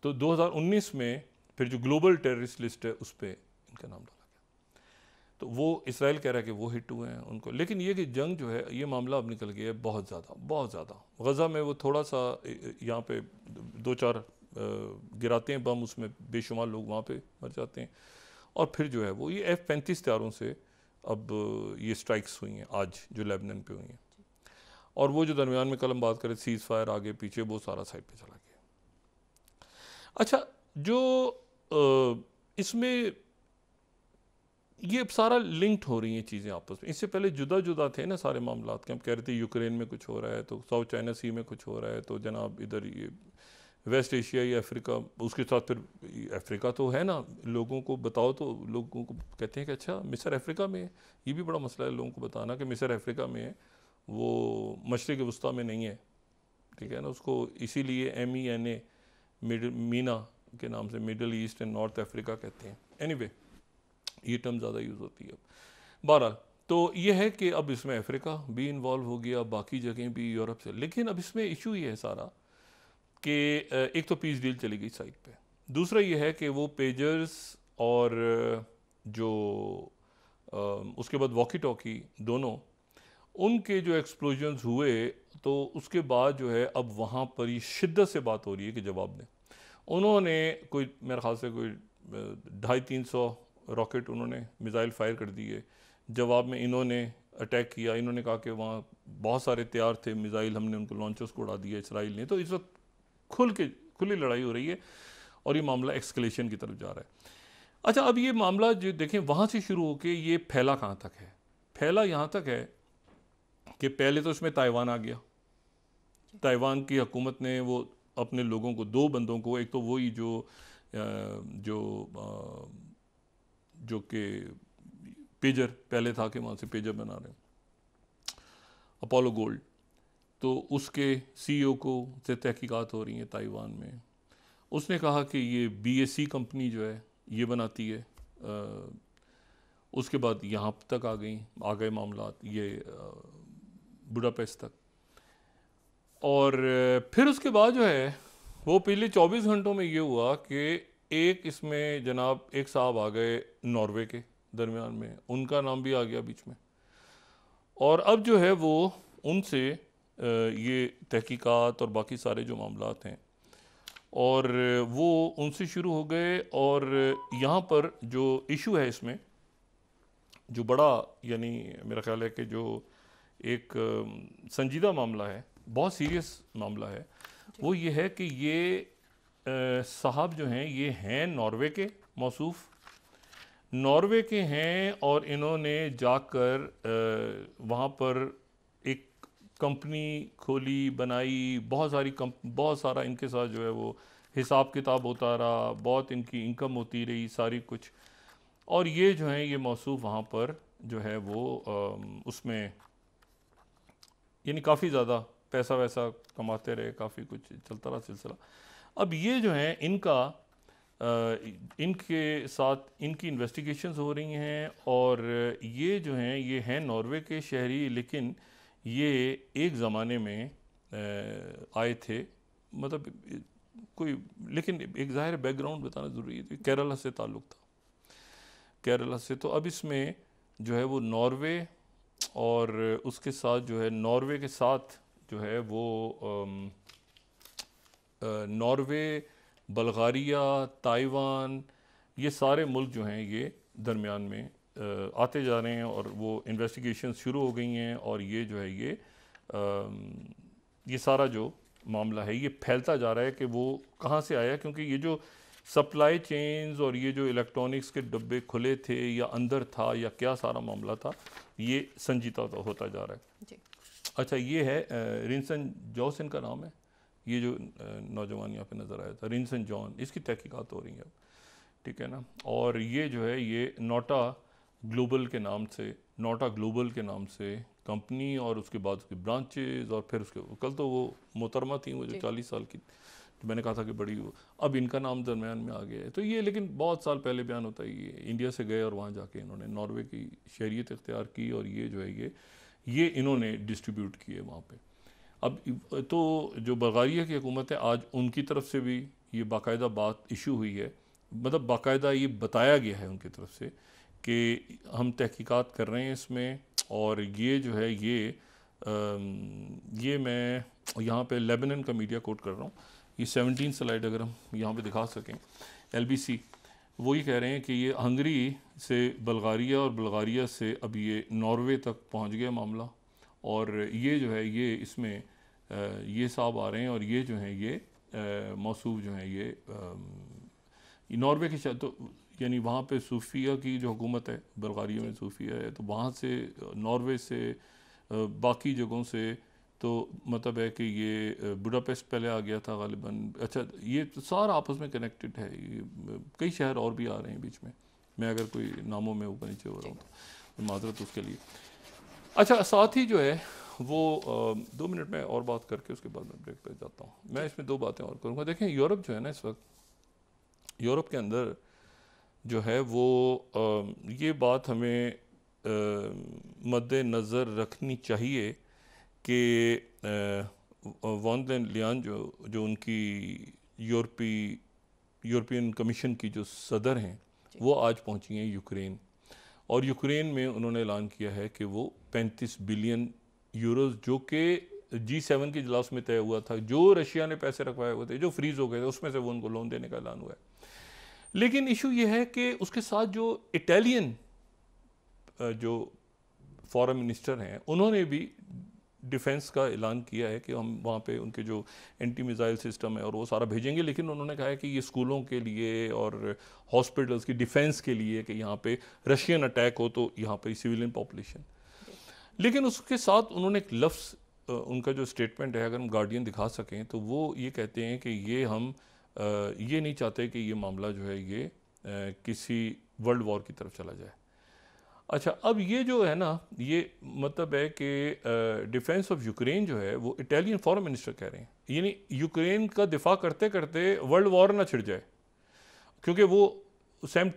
तो 2019 में फिर जो ग्लोबल टेररिस्ट लिस्ट है उस पर इनका नाम डाला गया। तो वो इसराइल कह रहा है कि वो हिट हुए हैं उनको, लेकिन ये कि जंग जो है ये मामला अब निकल गया है बहुत ज़्यादा। गज़ा में वो थोड़ा सा यहाँ पे 2-4 गिराते हैं बम, उसमें बेशुमार लोग वहाँ पे मर जाते हैं, और फिर जो है वो ये F-35 हथियारों से अब ये स्ट्राइक्स हुई हैं आज जो लेबनान पे हुई हैं, और वो जो दरमियान में कल हम बात करें सीज़ फायर आगे पीछे, वो सारा साइड पे चला गया। अच्छा, जो इसमें ये सारा लिंक्ड हो रही हैं चीज़ें आपस में, इससे पहले जुदा जुदा थे ना सारे मामलात के, हम कह रहे थे यूक्रेन में कुछ हो रहा है, तो साउथ चाइना सी में कुछ हो रहा है, तो जनाब इधर ये वेस्ट एशिया या अफ्रीका, उसके साथ फिर अफ्रीका तो है ना, लोगों को बताओ तो लोगों को कहते हैं कि अच्छा मिस्र अफ्रीका में है, ये भी बड़ा मसला है लोगों को बताना कि मिस्र अफ्रीका में है, वो मशरिक़ वस्ता में नहीं है, ठीक है ना, उसको इसीलिए MENA मीना के नाम से middle east and north Africa कहते हैं। एनीवे, ये टर्म ज़्यादा यूज़ होती है। बहरहाल तो ये है कि अब इसमें अफ्रीका भी इन्वॉल्व हो गया, बाकी जगह भी यूरोप से। लेकिन अब इसमें इशू ये है सारा कि एक तो पीस डील चली गई साइड पे, दूसरा ये है कि वो पेजर्स और जो उसके बाद वॉकी टॉकी दोनों उनके जो एक्सप्लोजन्स हुए, तो उसके बाद जो है अब वहाँ पर ये शिद्दत से बात हो रही है कि जवाब दें। उन्होंने कोई मेरे ख्याल से कोई 250-300 रॉकेट उन्होंने मिज़ाइल फायर कर दिए। जवाब में इन्होंने अटैक किया, इन्होंने कहा कि वहाँ बहुत सारे तैयार थे मिज़ाइल, हमने उनको लॉन्चर्स को उड़ा दिया इसराइल ने। तो इस वक्त खुली लड़ाई हो रही है और ये मामला एक्सकलेशन की तरफ जा रहा है। अच्छा, अब ये मामला जो देखें वहाँ से शुरू होकर ये फैला कहाँ तक है? फैला यहाँ तक है कि पहले तो इसमें ताइवान आ गया। ताइवान की हुकूमत ने वो अपने लोगों को, दो बंदों को, एक तो वही जो कि पेजर पहले था कि वहाँ से पेजर बना रहे हैं, अपोलो गोल्ड, तो उसके सीईओ को से तहकीकात हो रही हैं ताइवान में। उसने कहा कि ये बीएससी कंपनी जो है ये बनाती है। उसके बाद यहाँ तक आ गए मामला ये बुडापेस्ट तक। और फिर उसके बाद जो है वो पिछले 24 घंटों में ये हुआ कि एक इसमें जनाब एक साहब आ गए नॉर्वे के दरमियान में, उनका नाम भी आ गया बीच में। और अब जो है वो उनसे ये तहकीकात और बाकी सारे जो मामलात हैं और वो उनसे शुरू हो गए। और यहाँ पर जो इशू है इसमें जो बड़ा, यानी मेरा ख्याल है कि जो एक संजीदा मामला है, बहुत सीरियस मामला है, वो ये है कि ये साहब जो हैं ये हैं नॉर्वे के मौसूफ, नॉर्वे के हैं। और इन्होंने जाकर वहाँ पर एक कंपनी खोली, बनाई, बहुत सारा इनके साथ जो है वो हिसाब किताब होता रहा, बहुत इनकी इनकम होती रही सारी कुछ। और ये जो है ये मौसूफ वहाँ पर जो है वो उसमें यानी काफ़ी ज़्यादा पैसा वैसा कमाते रहे, काफ़ी कुछ चलता रहा सिलसिला। अब ये जो है इनके साथ इनकी इन्वेस्टिगेशंस हो रही हैं और ये जो हैं ये हैं नॉर्वे के शहरी, लेकिन ये एक ज़माने में आए थे, मतलब कोई, लेकिन एक ज़ाहिर बैकग्राउंड बताना ज़रूरी है। केरला से ताल्लुक़ था, केरला से। तो अब इसमें जो है वो नॉर्वे और उसके साथ जो है नॉर्वे के साथ जो है वो नॉर्वे, बल्गारिया, ताइवान, ये सारे मुल्क जो हैं ये दरमियान में आते जा रहे हैं और वो इन्वेस्टिगेशन शुरू हो गई हैं। और ये जो है ये सारा जो मामला है ये फैलता जा रहा है कि वो कहाँ से आया, क्योंकि ये जो सप्लाई चेन्स और ये जो इलेक्ट्रॉनिक्स के डब्बे खुले थे या अंदर था या क्या सारा मामला था, ये संजीदा होता जा रहा है जी। अच्छा, ये है रिंसन जॉस इनका नाम है, ये जो नौजवान यहाँ पे नज़र आया था, रिंसन जॉन, इसकी तहकीकात हो रही है, ठीक है ना। और ये जो है ये नोटा ग्लोबल के नाम से कंपनी, और उसके बाद उसकी ब्रांचेज, और फिर उसके कल तो वो मोहतरमा थी वो जो 40 साल की, तो मैंने कहा था कि बड़ी वो, अब इनका नाम दरमियान में आ गया है। तो ये लेकिन बहुत साल पहले बयान होता है, ये इंडिया से गए और वहाँ जाके इन्होंने नॉर्वे की शहरियत इख्तियार की और ये जो है ये इन्होंने डिस्ट्रीब्यूट किए वहाँ पे। अब तो जो बल्गारिया की हुकूमत है, आज उनकी तरफ से भी ये बाकायदा बात इशू हुई है, मतलब बाकायदा ये बताया गया है उनकी तरफ से कि हम तहकीकात कर रहे हैं इसमें। और ये जो है ये मैं यहाँ पे लेबनान का मीडिया कोट कर रहा हूँ, ये 17 स्लाइड अगर हम यहाँ पे दिखा सकें, LBC वो ये कह रहे हैं कि ये हंगरी से बल्गारिया और बल्गारिया से अब ये नॉर्वे तक पहुँच गया मामला। और ये जो है ये इसमें ये साहब आ रहे हैं और ये जो है ये मौसूफ जो है ये नॉर्वे के, तो यानी वहाँ पे सूफिया की जो हुकूमत है, बल्गारिया में सूफिया है, तो वहाँ से नॉर्वे से बाकी जगहों से, तो मतलब है कि ये बुडापेस्ट पहले आ गया था गालिबन। अच्छा, ये तो सारा आपस में कनेक्टेड है, कई शहर और भी आ रहे हैं बीच में, मैं अगर कोई नामों में ऊपर नीचे हो रहा हूँ तो माजरत उसके लिए। अच्छा, साथ ही जो है वो 2 मिनट में और बात करके उसके बाद मैं ब्रेक पे जाता हूँ। मैं इसमें 2 बातें और करूँगा। देखें, यूरोप जो है ना, इस वक्त यूरोप के अंदर जो है वो ये बात हमें मद्देनज़र रखनी चाहिए कि वॉन देन लियान जो उनकी यूरोपियन कमीशन की जो सदर हैं वो आज पहुंची हैं यूक्रेन, और यूक्रेन में उन्होंने ऐलान किया है कि वो 35 बिलियन यूरोज़ जो कि G7 के इजलास में तय हुआ था, जो रशिया ने पैसे रखवाए हुए थे जो फ्रीज हो गए थे, उसमें से वो उनको लोन देने का ऐलान हुआ है। लेकिन इशू ये है कि उसके साथ जो इटालियन जो फॉरेन मिनिस्टर हैं उन्होंने भी डिफेंस का ऐलान किया है कि हम वहाँ पे उनके जो एंटी मिसाइल सिस्टम है और वो सारा भेजेंगे, लेकिन उन्होंने कहा है कि ये स्कूलों के लिए और हॉस्पिटल्स की डिफेंस के लिए कि यहाँ पे रशियन अटैक हो तो यहाँ पे सिविलियन पॉपुलेशन। लेकिन उसके साथ उन्होंने एक लफ्ज़ उनका जो स्टेटमेंट है, अगर हम गार्डियन दिखा सकें तो वो ये कहते हैं कि ये हम ये नहीं चाहते कि ये मामला जो है ये किसी वर्ल्ड वॉर की तरफ चला जाए। अच्छा, अब ये जो है ना, ये मतलब है कि डिफेंस ऑफ यूक्रेन जो है वो इटालियन फॉरेन मिनिस्टर कह रहे हैं, यानी यूक्रेन का दिफा करते करते वर्ल्ड वॉर ना छिड़ जाए, क्योंकि वो सैम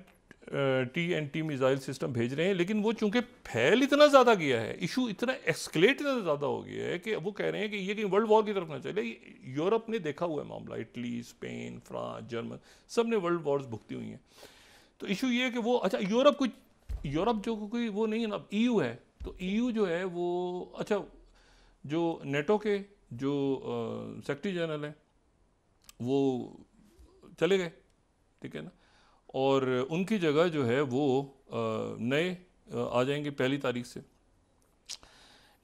TNT मिसाइल सिस्टम भेज रहे हैं, लेकिन वो चूंकि फैल इतना ज़्यादा गया है, इशू इतना एक्सकलेट इतना ज़्यादा हो गया है कि वो कह रहे हैं कि ये कहीं वर्ल्ड वॉर की तरफ ना चले। यूरोप ने देखा हुआ है मामला, इटली, स्पेन, फ्रांस, जर्मन, सब ने वर्ल्ड वॉर्स भुगती हुई हैं। तो इशू ये है कि वो, अच्छा यूरोप जो कोई वो नहीं है ना, EU है, तो EU जो है वो, अच्छा जो नेटो के जो सेक्रेटरी जनरल हैं वो चले गए, ठीक है ना, और उनकी जगह जो है वो नए आ जाएंगे 1 तारीख से।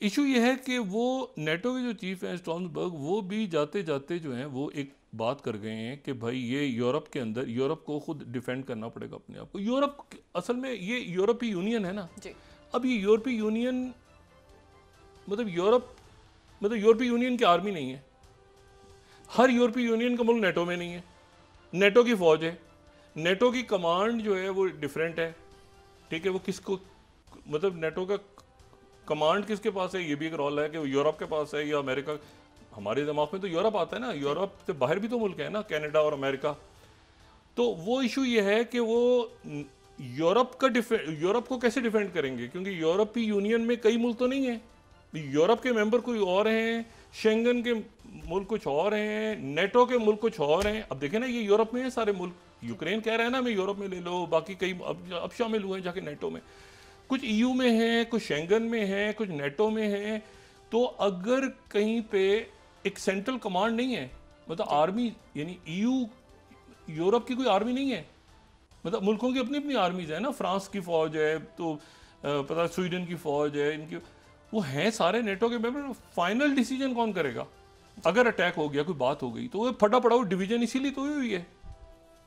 इशू ये है कि वो नेटो के जो चीफ हैं स्टॉल्टनबर्ग, वो भी जाते जाते जो हैं वो एक बात कर गए हैं कि भाई ये यूरोप के अंदर यूरोप को खुद डिफेंड करना पड़ेगा अपने आप को। यूरोप असल में ये यूरोपीय यूनियन है ना जी। अब ये यूरोपीय यूनियन मतलब यूरोपीय यूनियन की आर्मी नहीं है। हर यूरोपीय यूनियन का मुल्क नेटो में नहीं है, नेटो की फौज है, नेटो की कमांड जो है वो डिफरेंट है, ठीक है। वो किसको मतलब नेटो का कमांड किसके पास है, ये भी एक रोल है कि वो यूरोप के पास है या अमेरिका। हमारे दिमाग में तो यूरोप आता है ना, यूरोप से बाहर भी तो मुल्क है ना, कनाडा और अमेरिका। तो वो इशू ये है कि वो यूरोप को कैसे डिफेंड करेंगे, क्योंकि यूरोपीय यूनियन में कई मुल्क तो नहीं है, यूरोप के मेंबर कोई और हैं, शेंगन के मुल्क कुछ और हैं, नेटो के मुल्क कुछ और हैं। अब देखें ना, ये यूरोप में है सारे मुल्क, यूक्रेन कह रहा है ना मैं यूरोप में ले लो, बाकी कई अब शामिल हुए हैं जाके नेटो में, कुछ EU में हैं, कुछ शेंगन में हैं, कुछ नेटो में हैं। तो अगर कहीं पे एक सेंट्रल कमांड नहीं है, मतलब आर्मी, यानी यूरोप की कोई आर्मी नहीं है, मतलब मुल्कों की अपनी अपनी आर्मीज है ना, फ्रांस की फौज है, तो पता स्वीडन की फौज है, इनकी वो हैं सारे नेटो के मेंबर। फाइनल डिसीजन कौन करेगा अगर अटैक हो गया, कोई बात हो गई, तो वो फटा पड़ा डिवीजन इसीलिए तो हुई है।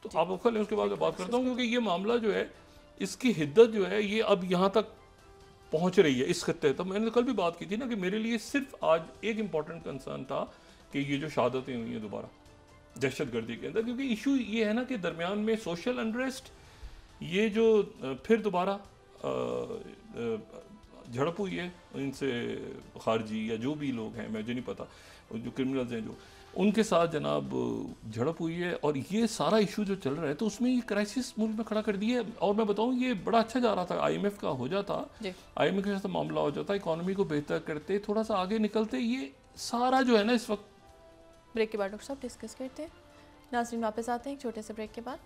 तो आप उसके बाद बात करता हूँ, क्योंकि ये मामला जो है इसकी हिद्दत जो है ये अब यहाँ तक पहुँच रही है इस खत्ते। तो मैंने कल भी बात की थी ना कि मेरे लिए सिर्फ आज एक इम्पॉर्टेंट कंसर्न था कि ये जो शहादतें हुई हैं दोबारा दहशतगर्दी के अंदर, क्योंकि इशू ये है ना कि दरमियान में सोशल अनरेस्ट, ये जो फिर दोबारा झड़प हुई है इनसे खारजी या जो भी लोग हैं, मुझे नहीं पता, जो क्रिमिनल्स हैं जो उनके साथ जनाब झड़प हुई है, और ये सारा इशू जो चल रहा है तो उसमें ये क्राइसिस मुल्क में खड़ा कर दिया है। और मैं बताऊं ये बड़ा अच्छा जा रहा था, IMF का हो जाता, IMF के साथ मामला हो जाता, इकोनॉमी को बेहतर करते, थोड़ा सा आगे निकलते, ये सारा जो है ना इस वक्त। ब्रेक के बाद डॉक्टर साहब डिस्कस करते हैं। नाज़रीन वापस आते हैं एक छोटे से ब्रेक के बाद।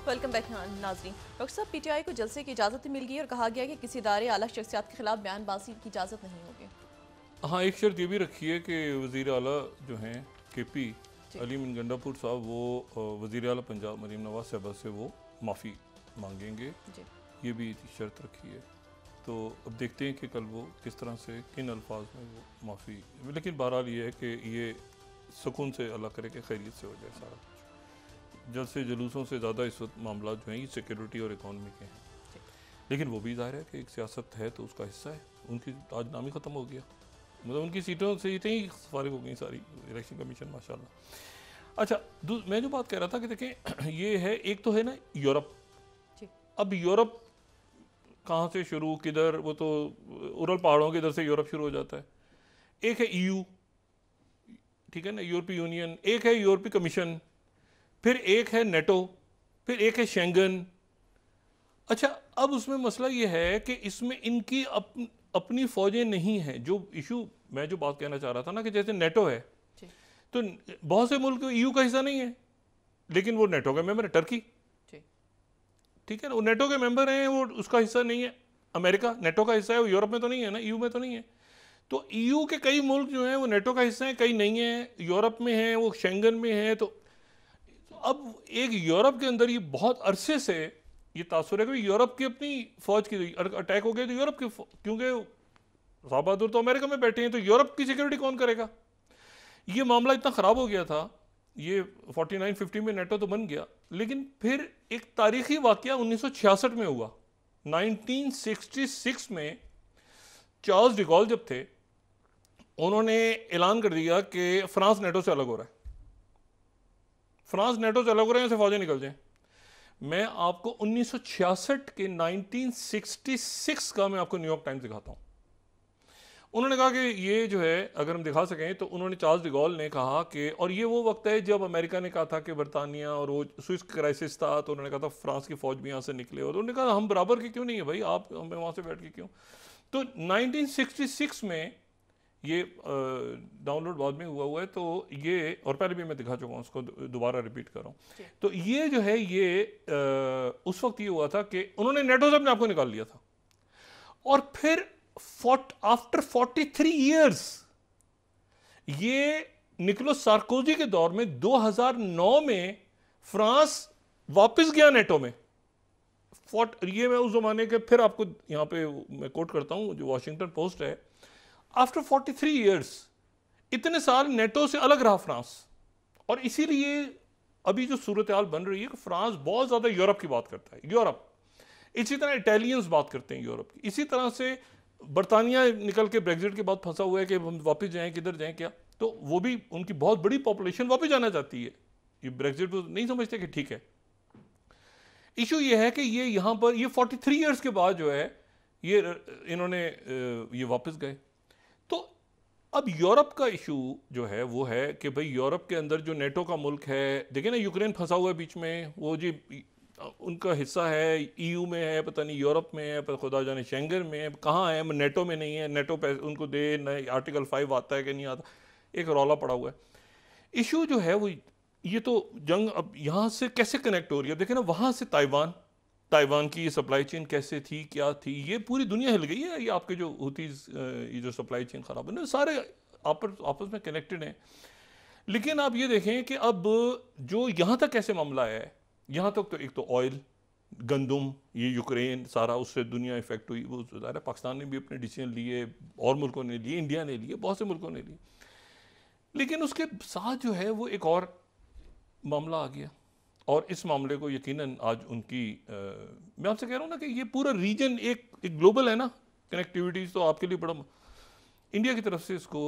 वेलकम बैक नाज़रीन। डॉक्टर साहब, PTI को जलसे की इजाज़त मिल गई और कहा गया कि किसी इदारे आला शख्सियात के खिलाफ बयानबाजी की इजाज़त नहीं होगी। हाँ, एक शर्त ये भी रखी है कि वज़ीर आला जो हैं KP अली मिन गंडापुर साहब, वो वज़ीर आला पंजाब मरीम नवाज साहब से वो माफ़ी मांगेंगे, ये भी शर्त रखी है। तो अब देखते हैं कि कल वो किस तरह से किन अल्फाज में वो माफ़ी, लेकिन बहरहाल ये है कि ये सुकून से अल्लाह करे कि खैरियत से हो जाए सारा कुछ। जल्द से जुलूसों से ज़्यादा इस वक्त मामला जो हैं ये सिक्योरिटी और इकॉनमी के हैं, लेकिन वो भी ज़ाहिर है कि एक सियासत है तो उसका हिस्सा है। उनकी आज नाम ही ख़त्म हो गया, मतलब उनकी सीटों से इतनी ही फारिग हो गई सारी, इलेक्शन कमीशन माशाल्लाह। अच्छा, मैं जो बात कह रहा था कि देखें ये है, एक तो है ना यूरोप। अब यूरोप कहाँ से शुरू किधर, वो तो उरल पहाड़ों के इधर से यूरोप शुरू हो जाता है। एक है ईयू, ठीक है ना, यूरोपीय यूनियन, एक है यूरोपीय कमीशन, फिर एक है नेटो, फिर एक है शेंगन। अच्छा, अब उसमें मसला ये है कि इसमें इनकी अपनी फौजें नहीं हैं। जो इशू मैं जो बात कहना चाह रहा था ना, कि जैसे नेटो है तो बहुत से मुल्क ईयू का हिस्सा नहीं है, लेकिन वो नेटो का मेंबर है। टर्की, ठीक है ना, वो नेटो के मेंबर हैं, वो उसका हिस्सा नहीं है। अमेरिका नेटो का हिस्सा है, वो यूरोप में तो नहीं है ना, ईयू में तो नहीं है। तो ईयू के कई मुल्क जो हैं वो नेटो का हिस्सा हैं, कई नहीं है, यूरोप में हैं, वो शेंगन में है। तो अब एक यूरोप के अंदर ये बहुत अरसे से ये तासुर है कि यूरोप की अपनी फौज की अटैक हो गया तो यूरोप की, क्योंकि शाह बहादुर तो अमेरिका में बैठे हैं, तो यूरोप की सिक्योरिटी कौन करेगा। ये मामला इतना ख़राब हो गया था। ये 49-50 में नेटो तो बन गया, लेकिन फिर एक तारीखी वाक़या 1966 में हुआ। 1966 में चार्ल्स डिगॉल जब थे, उन्होंने ऐलान कर दिया कि फ्रांस नेटो से अलग हो रहा है, फ्रांस नेटो से अलग हो रहे हैं, ऐसे फौजें निकल जाएं। मैं आपको 1966 के 1966 का मैं आपको न्यूयॉर्क टाइम्स दिखाता हूं। उन्होंने कहा कि ये जो है अगर हम दिखा सकें, तो उन्होंने चार्ल्स डिगॉल ने कहा कि, और ये वो वक्त है जब अमेरिका ने कहा था कि बरतानिया और वो स्विस क्राइसिस था, तो उन्होंने कहा था फ्रांस की फौज भी यहाँ से निकले, और उन्होंने कहा हम बराबर के क्यों नहीं है भाई, आप हमें वहाँ से बैठ के क्यों। तो 1966 में ये डाउनलोड बाद में हुआ है, तो ये, और पहले भी मैं दिखा चुका हूँ, उसको दोबारा रिपीट कर रहा हूँ। तो ये जो है ये उस वक्त ये हुआ था कि उन्होंने नेटो से अपने आप को निकाल लिया था, और फिर आफ्टर 43 ईयर्स ये निकोलस सार्कोजी के दौर में 2009 में फ्रांस वापस गया नेटो में। ये मैं उस जमाने के, फिर आपको यहां पे मैं कोट करता हूं, जो वॉशिंगटन पोस्ट है, आफ्टर 43 ईयर्स, इतने साल नेटो से अलग रहा फ्रांस। और इसीलिए अभी जो सूरत हाल बन रही है कि फ्रांस बहुत ज्यादा यूरोप की बात करता है, यूरोप, इसी तरह इटालियंस बात करते हैं यूरोप की, इसी तरह से बरतानिया निकल के ब्रेग्जिट के बाद फंसा हुआ है कि हम वापस जाएं, किधर जाएं क्या। तो वो भी, उनकी बहुत बड़ी पॉपुलेशन वापस जाना चाहती है, ये ब्रेग्जिट को नहीं समझते कि ठीक है। इशू ये है कि ये यहाँ पर ये 43 ईयर्स के बाद जो है ये इन्होंने ये वापस गए। तो अब यूरोप का इशू जो है वो है कि भाई यूरोप के अंदर जो नेटो का मुल्क है, देखिए ना यूक्रेन फंसा हुआ है बीच में, वो जी उनका हिस्सा है, ईयू में है, पता नहीं यूरोप में है, पर खुदा जाने शेंगन में है, कहाँ है, नेटो में नहीं है, नेटो पैसे उनको दे, नए आर्टिकल 5 आता है कि नहीं आता, एक रौला पड़ा हुआ है। इशू जो है वो ये तो जंग अब यहाँ से कैसे कनेक्ट हो रही है। देखिए ना, वहाँ से ताइवान की ये सप्लाई चेन कैसे थी, क्या थी, ये पूरी दुनिया हिल गई है। ये आपके जो हुतीज ये जो सप्लाई चेन खराब है, सारे आपस में कनेक्टेड हैं। लेकिन आप ये देखें कि अब जो यहाँ तक कैसे मामला है, यहाँ तक तो एक तो ऑयल, गंदम, ये यूक्रेन सारा, उससे दुनिया इफेक्ट हुई। वो ज़ाहिर है पाकिस्तान ने भी अपने डिसीजन लिए, और मुल्कों ने लिए, इंडिया ने लिए, बहुत से मुल्कों ने लिए। लेकिन उसके साथ जो है वो एक और मामला आ गया, और इस मामले को यकीनन आज उनकी मैं आपसे कह रहा हूँ ना कि ये पूरा रीजन एक ग्लोबल है ना, कनेक्टिविटी तो आपके लिए बड़ा, इंडिया की तरफ से इसको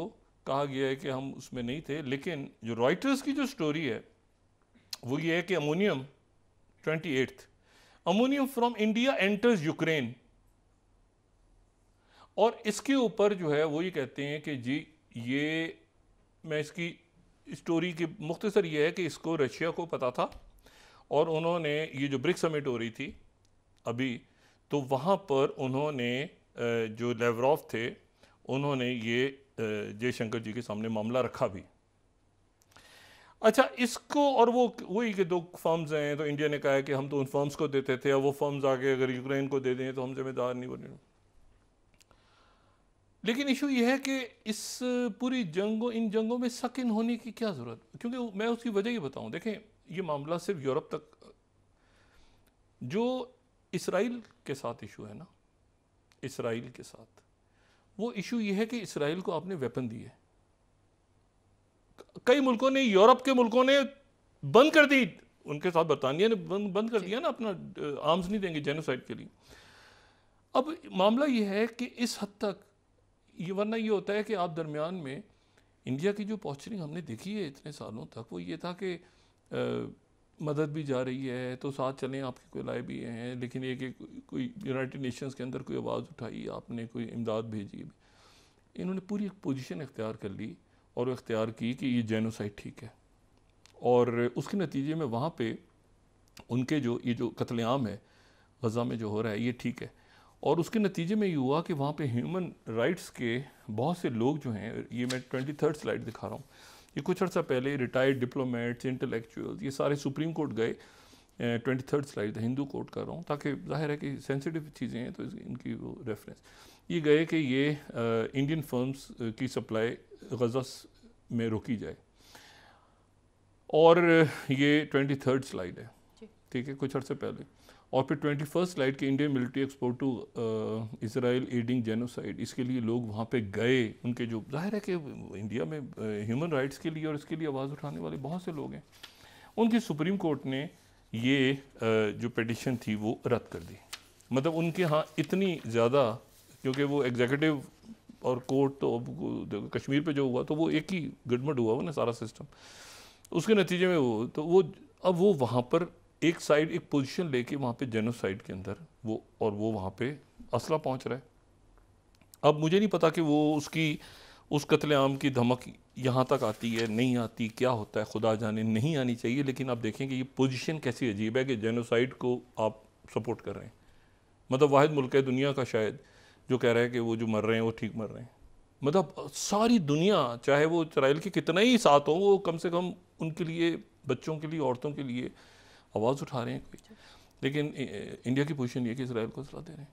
कहा गया है कि हम उसमें नहीं थे। लेकिन जो रॉयटर्स की जो स्टोरी है वो ये है कि ammonium 28th ammonium from India enters Ukraine, और इसके ऊपर जो है वो ये कहते हैं कि जी ये, मैं इसकी स्टोरी की मुख्तसर ये है कि इसको रशिया को पता था, और उन्होंने ये जो ब्रिक्स समिट हो रही थी अभी, तो वहाँ पर उन्होंने जो लेवरॉफ थे उन्होंने ये जयशंकर जी के सामने मामला रखा भी। अच्छा, इसको, और वो वही कि दो फर्म्स हैं, तो इंडिया ने कहा है कि हम तो उन फर्म्स को देते थे, अब वो फर्म्स आगे अगर यूक्रेन को दे दें तो हम जिम्मेदार नहीं बने। लेकिन इशू ये है कि इस पूरी इन जंगों में सक इन होने की क्या ज़रूरत, क्योंकि मैं उसकी वजह ये बताऊं। देखें, ये मामला सिर्फ यूरोप तक, जो इसराइल के साथ इशू है ना, इसराइल के साथ वो इशू ये है कि इसराइल को आपने वेपन दिए, कई मुल्कों ने, यूरोप के मुल्कों ने बंद कर दी, उनके साथ बरतानिया ने बंद कर दिया ना, अपना आर्म्स नहीं देंगे जेनोसाइड के लिए। अब मामला ये है कि इस हद तक ये, वरना ये होता है कि आप दरमियान में इंडिया की जो पोस्चरिंग हमने देखी है इतने सालों तक, वो ये था कि मदद भी जा रही है तो साथ चलें, आपके कोई लाए भी हैं, लेकिन ये कि कोई यूनाइटेड नेशंस के अंदर कोई आवाज़ उठाई, आपने कोई इमदाद भेजी, इन्होंने पूरी एक पोजीशन इख्तियार कर ली और वो इख्तियार की कि ये जेनोसाइड ठीक है। और उसके नतीजे में वहाँ पे उनके ये जो कत्लेआम है गज़ा में जो हो रहा है ये ठीक है। और उसके नतीजे में ये हुआ कि वहाँ पे ह्यूमन राइट्स के बहुत से लोग जो हैं, ये मैं 23rd स्लाइड दिखा रहा हूँ, ये कुछ अर्सा पहले रिटायर्ड डिप्लोमेट्स, इंटेलेक्चुअल्स, ये सारे सुप्रीम कोर्ट गए। 23rd स्लाइड हिंदू कोर्ट कर रहा हूँ ताकि जाहिर है कि सेंसिटिव चीज़ें हैं तो इनकी वो रेफरेंस, ये गए कि ये इंडियन फर्म्स की सप्लाई गज़ा में रोकी जाए। और ये 23rd स्लाइड है, ठीक है, कुछ अर्से पहले। और फिर 21st स्लाइड के Indian military export to Israel aiding genocide, इसके लिए लोग वहाँ पे गए, उनके जो जाहिर है कि इंडिया में ह्यूमन राइट्स के लिए और इसके लिए आवाज़ उठाने वाले बहुत से लोग हैं, उनकी सुप्रीम कोर्ट ने ये जो पिटिशन थी वो रद्द कर दी। मतलब उनके यहाँ इतनी ज़्यादा, क्योंकि वो एग्जीक्यूटिव और कोर्ट तो कश्मीर पे जो हुआ तो वो एक ही गड़बड़ हुआ वो ना सारा सिस्टम, उसके नतीजे में वो अब वो वहाँ पर एक साइड एक पोजीशन लेके वहाँ पे जेनोसाइड के अंदर वो वहाँ पे असला पहुँच रहा है। अब मुझे नहीं पता कि वो उस कत्लेआम की धमक यहाँ तक आती है नहीं आती, क्या होता है खुदा जाने, नहीं आनी चाहिए, लेकिन आप देखें कि ये पोजीशन कैसी अजीब है कि जेनोसाइड को आप सपोर्ट कर रहे हैं। मतलब वाहिद मुल्क है दुनिया का शायद जो कह रहा है कि वो जो मर रहे हैं वो ठीक मर रहे हैं। मतलब सारी दुनिया चाहे वो इसराइल के कितना ही साथ हो, वो कम से कम उनके लिए, बच्चों के लिए, औरतों के लिए आवाज़ उठा रहे हैं कोई, लेकिन इंडिया की पोजीशन ये कि इसराइल को सलाह दे रहे हैं।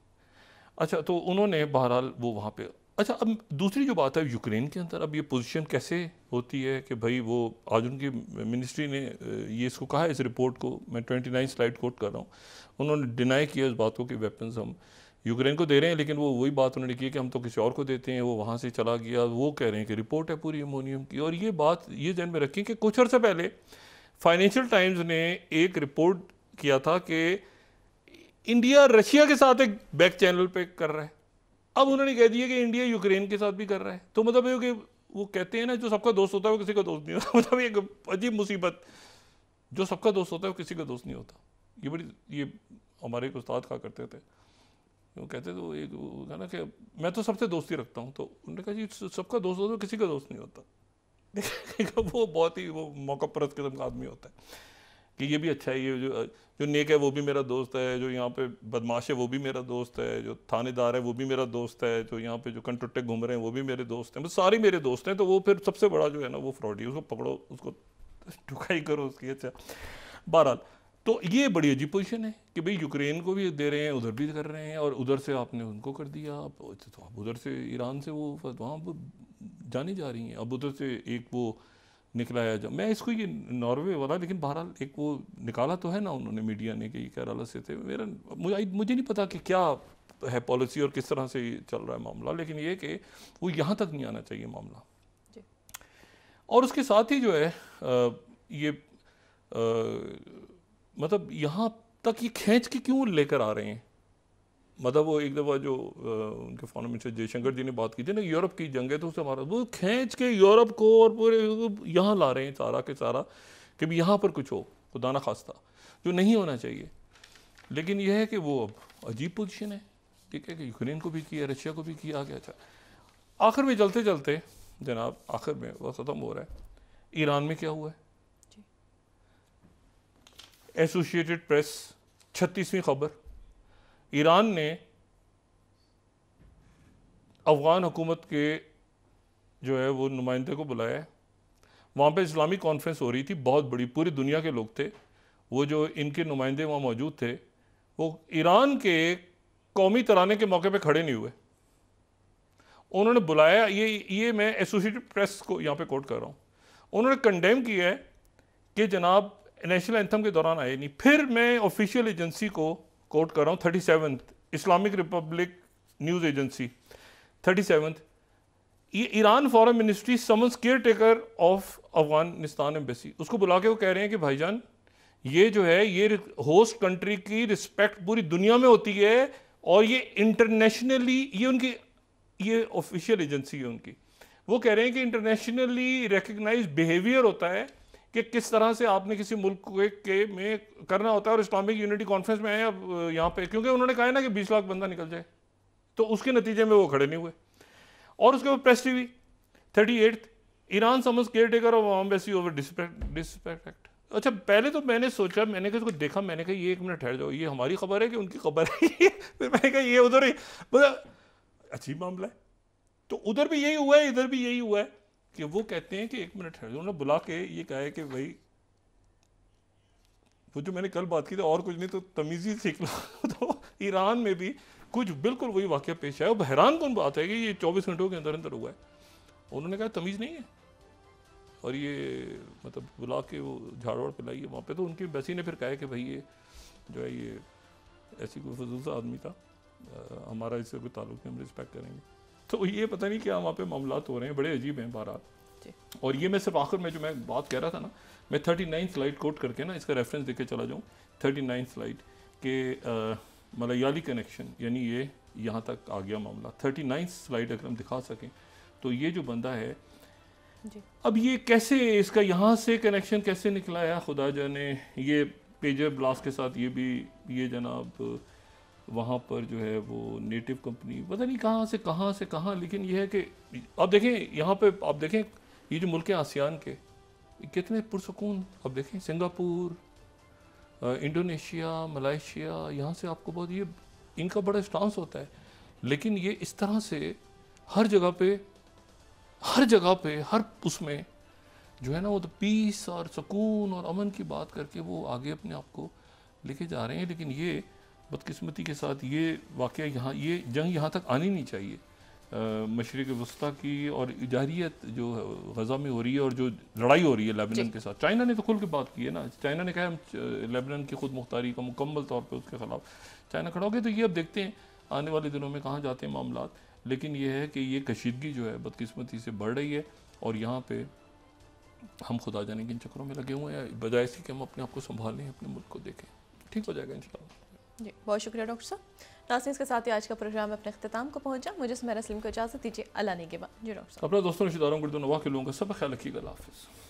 अच्छा, तो उन्होंने बहरहाल वो वहाँ पे, अच्छा अब दूसरी जो बात है यूक्रेन के अंदर, अब ये पोजीशन कैसे होती है कि भाई वो आज उनकी मिनिस्ट्री ने ये इसको कहा है, इस रिपोर्ट को मैं 29 स्लाइड कोट कर रहा हूँ, उन्होंने डिनाई किया इस बात को कि वेपन्स हम यूक्रेन को दे रहे हैं, लेकिन वो वही बात उन्होंने की कि हम तो किसी और को देते हैं, वो वहाँ से चला गया, वो कह रहे हैं कि रिपोर्ट है पूरी अमोनियम की। और ये बात ये ध्यान में रखें कि कुछ अर्से पहले फाइनेंशियल टाइम्स ने एक रिपोर्ट किया था कि इंडिया रशिया के साथ एक बैक चैनल पे कर रहा है, अब उन्होंने कह दिया कि इंडिया यूक्रेन के साथ भी कर रहा है। तो मतलब ये कि वो कहते हैं ना, जो सबका दोस्त होता है वो किसी का दोस्त नहीं होता। मतलब एक अजीब मुसीबत, जो सबका दोस्त होता है वो किसी का दोस्त नहीं होता। ये हमारे एक उस्ताद कहा करते थे, वो कहते थे, वो एक कहना कि मैं तो सबसे दोस्ती रखता हूँ, तो उन्होंने कहा जी सबका दोस्त होता है किसी का दोस्त नहीं होता। वो बहुत ही वो मौका परस्त किस्म का आदमी होता है कि ये भी अच्छा है, ये जो नेक है वो भी मेरा दोस्त है, जो यहाँ पे बदमाश है वो भी मेरा दोस्त है, जो थानेदार है वो भी मेरा दोस्त है, जो यहाँ पे जो कंटुट्टे घूम रहे हैं वो भी मेरे दोस्त हैं, बस सारे मेरे दोस्त हैं। तो वो फिर सबसे बड़ा जो है ना वो फ्रॉडी, उसको पकड़ो, उसको ठुकाई करो उसकी। अच्छा, बहरहाल तो ये बड़ी अजीब पोजीशन है कि भाई यूक्रेन को भी दे रहे हैं, उधर भी कर रहे हैं, और उधर से आपने उनको कर दिया, तो अब उधर से ईरान से वो वहाँ जानी जा रही हैं, अब उधर से एक वो निकला है, मैं इसको ये नॉर्वे वाला, लेकिन बहरहाल एक वो निकाला तो है ना उन्होंने मीडिया ने कि केरला से थे। मुझे नहीं पता कि क्या है पॉलिसी और किस तरह से चल रहा है मामला, लेकिन ये कि वो यहाँ तक नहीं आना चाहिए मामला। और उसके साथ ही जो है ये मतलब यहाँ तक ये खींच के क्यों लेकर आ रहे हैं। मतलब वो एक दफ़ा जो उनके फॉरेन मिनिस्टर जयशंकर जी ने बात की थी ना, यूरोप की जंग है तो उससे हमारा, वो खींच के यूरोप को और पूरे यहाँ ला रहे हैं सारा के सारा कि भी यहाँ पर कुछ हो, खुदा ना खास्ता, जो नहीं होना चाहिए। लेकिन यह है कि वो अब अजीब पोजीशन है, ठीक है, कि यूक्रेन को भी किया, रशिया को भी किया गया। अच्छा, आखिर में चलते चलते जनाब, आखिर में वह ख़त्म हो रहा है, ईरान में क्या हुआ है। एसोसिएटेड प्रेस 36वीं खबर, ईरान ने अफ़गान हुकूमत के जो है वो नुमाइंदे को बुलाया है, वहाँ पे इस्लामिक कॉन्फ्रेंस हो रही थी बहुत बड़ी, पूरी दुनिया के लोग थे, वो जो इनके नुमाइंदे वहाँ मौजूद थे वो ईरान के कौमी तराने के मौके पे खड़े नहीं हुए, उन्होंने बुलाया। ये मैं एसोसिएटेड प्रेस को यहाँ पे कोट कर रहा हूँ, उन्होंने कंडेम किया है कि जनाब नेशनल एंथम के दौरान आए नहीं। फिर मैं ऑफिशियल एजेंसी को कोट कर रहा हूँ, 37th Islamic Republic news agency 37th, ये Iran foreign ministry summons care taker of Afghanistan embassy, उसको बुला के वो कह रहे हैं कि भाईजान ये जो है ये होस्ट कंट्री की रिस्पेक्ट पूरी दुनिया में होती है, और ये इंटरनेशनली, ये उनकी ये ऑफिशियल एजेंसी है उनकी, वो कह रहे हैं कि इंटरनेशनली रिकग्नाइज बिहेवियर होता है कि किस तरह से आपने किसी मुल्क के में करना होता है। और इस्लामिक यूनिटी कॉन्फ्रेंस में आए अब यहाँ पे, क्योंकि उन्होंने कहा है ना कि 20 लाख बंदा निकल जाए, तो उसके नतीजे में वो खड़े नहीं हुए। और उसके बाद प्रेस टीवी 38 ईरान समझ care taker of embassy over disrespect act. अच्छा, पहले तो मैंने सोचा, मैंने कहा इसको देखा, मैंने कहा ये 1 मिनट ठहर जाओ, ये हमारी खबर है कि उनकी खबर है? फिर मैंने कहा ये उधर ही, मतलब अजीब मामला है। तो उधर भी यही हुआ है, इधर भी यही हुआ है कि वो कहते हैं कि 1 मिनट ठहर जाओ। उन्होंने बुला के ये कहा है कि भाई वो जो मैंने कल बात की थी, और कुछ नहीं तो तमीज़ी सीख लो। तो ईरान में भी कुछ बिल्कुल वही वाक़या पेश आया। अब हैरान कौन बात है कि ये 24 घंटों के अंदर अंदर हुआ है। उन्होंने कहा तमीज़ नहीं है, और ये मतलब बुला के वो झाड़ वाड़ पिलाई है वहाँ पे। तो उनकी एम्बेसी ने फिर कहा है कि भाई ये जो है ये ऐसी कोई फजूल सा आदमी था, हमारा इससे कोई ताल्लुक नहीं, हम रिस्पेक्ट करेंगे। तो ये पता नहीं क्या वहाँ पे मामलात हो रहे हैं, बड़े अजीब हैं बहरहाल। और ये मैं सिर्फ आखिर में जो मैं बात कह रहा था ना, मैं 39 स्लाइड कोट करके ना इसका रेफरेंस देके चला जाऊँ। 39 स्लाइड के मलयाली कनेक्शन, यानी ये यहाँ तक आ गया मामला। 39 स्लाइड अगर हम दिखा सकें तो ये जो बंदा है जी। अब ये कैसे, इसका यहाँ से कनेक्शन कैसे निकला है खुदा जाने। ये पेजर ब्लास्ट के साथ ये भी, ये जनाब वहाँ पर जो है वो नेटिव कंपनी पता नहीं कहाँ से कहाँ। लेकिन ये है कि आप देखें यहाँ पे, आप देखें ये जो मुल्क आसियान के कितने पुरसकून, अब देखें सिंगापुर, इंडोनेशिया, मलेशिया, यहाँ से आपको बहुत ये इनका बड़ा स्टांस होता है। लेकिन ये इस तरह से हर जगह पे हर उसमें जो है ना वो तो पीस और सुकून और अमन की बात करके वो आगे अपने आप को लेके जा रहे हैं। लेकिन ये बदकिस्मती के साथ ये वाक़या यहाँ, ये जंग यहाँ तक आनी नहीं चाहिए। मशरिक़ वस्ता की और जारियत जो गज़ा में हो रही है और जो लड़ाई हो रही है लेबनान के साथ, चाइना ने तो खुल के बात की है ना। चाइना ने कहा हम लेबनान की खुद मुख्तारी का मुकम्मल तौर पे उसके ख़िलाफ़ चाइना खड़ा हो गया। तो ये अब देखते हैं आने वाले दिनों में कहाँ जाते हैं मामलात। लेकिन ये है कि ये कशीदगी जो है बदकिस्मती से बढ़ रही है, और यहाँ पे हम खुदा जाने किन चक्करों में लगे हुए हैं, बजाय इसके कि हम अपने आप को संभालें, अपने मुल्क को देखें। ठीक हो जाएगा इंशाल्लाह। जी, बहुत शुक्रिया डॉक्टर साहब। नाज़रीन, इसके साथ ही आज का प्रोग्राम अपने अख्ताम को पहुंचा। मुझे सुमेरा सलीम को इजाज़त दीजिए। अल्लाह ने के बाद जी डॉक्टर साहब। अपने दोस्तों रिश्तेदारों को नवा के लोगों का सब ख्याल रखिएगा। अल्लाह हाफ़िज़।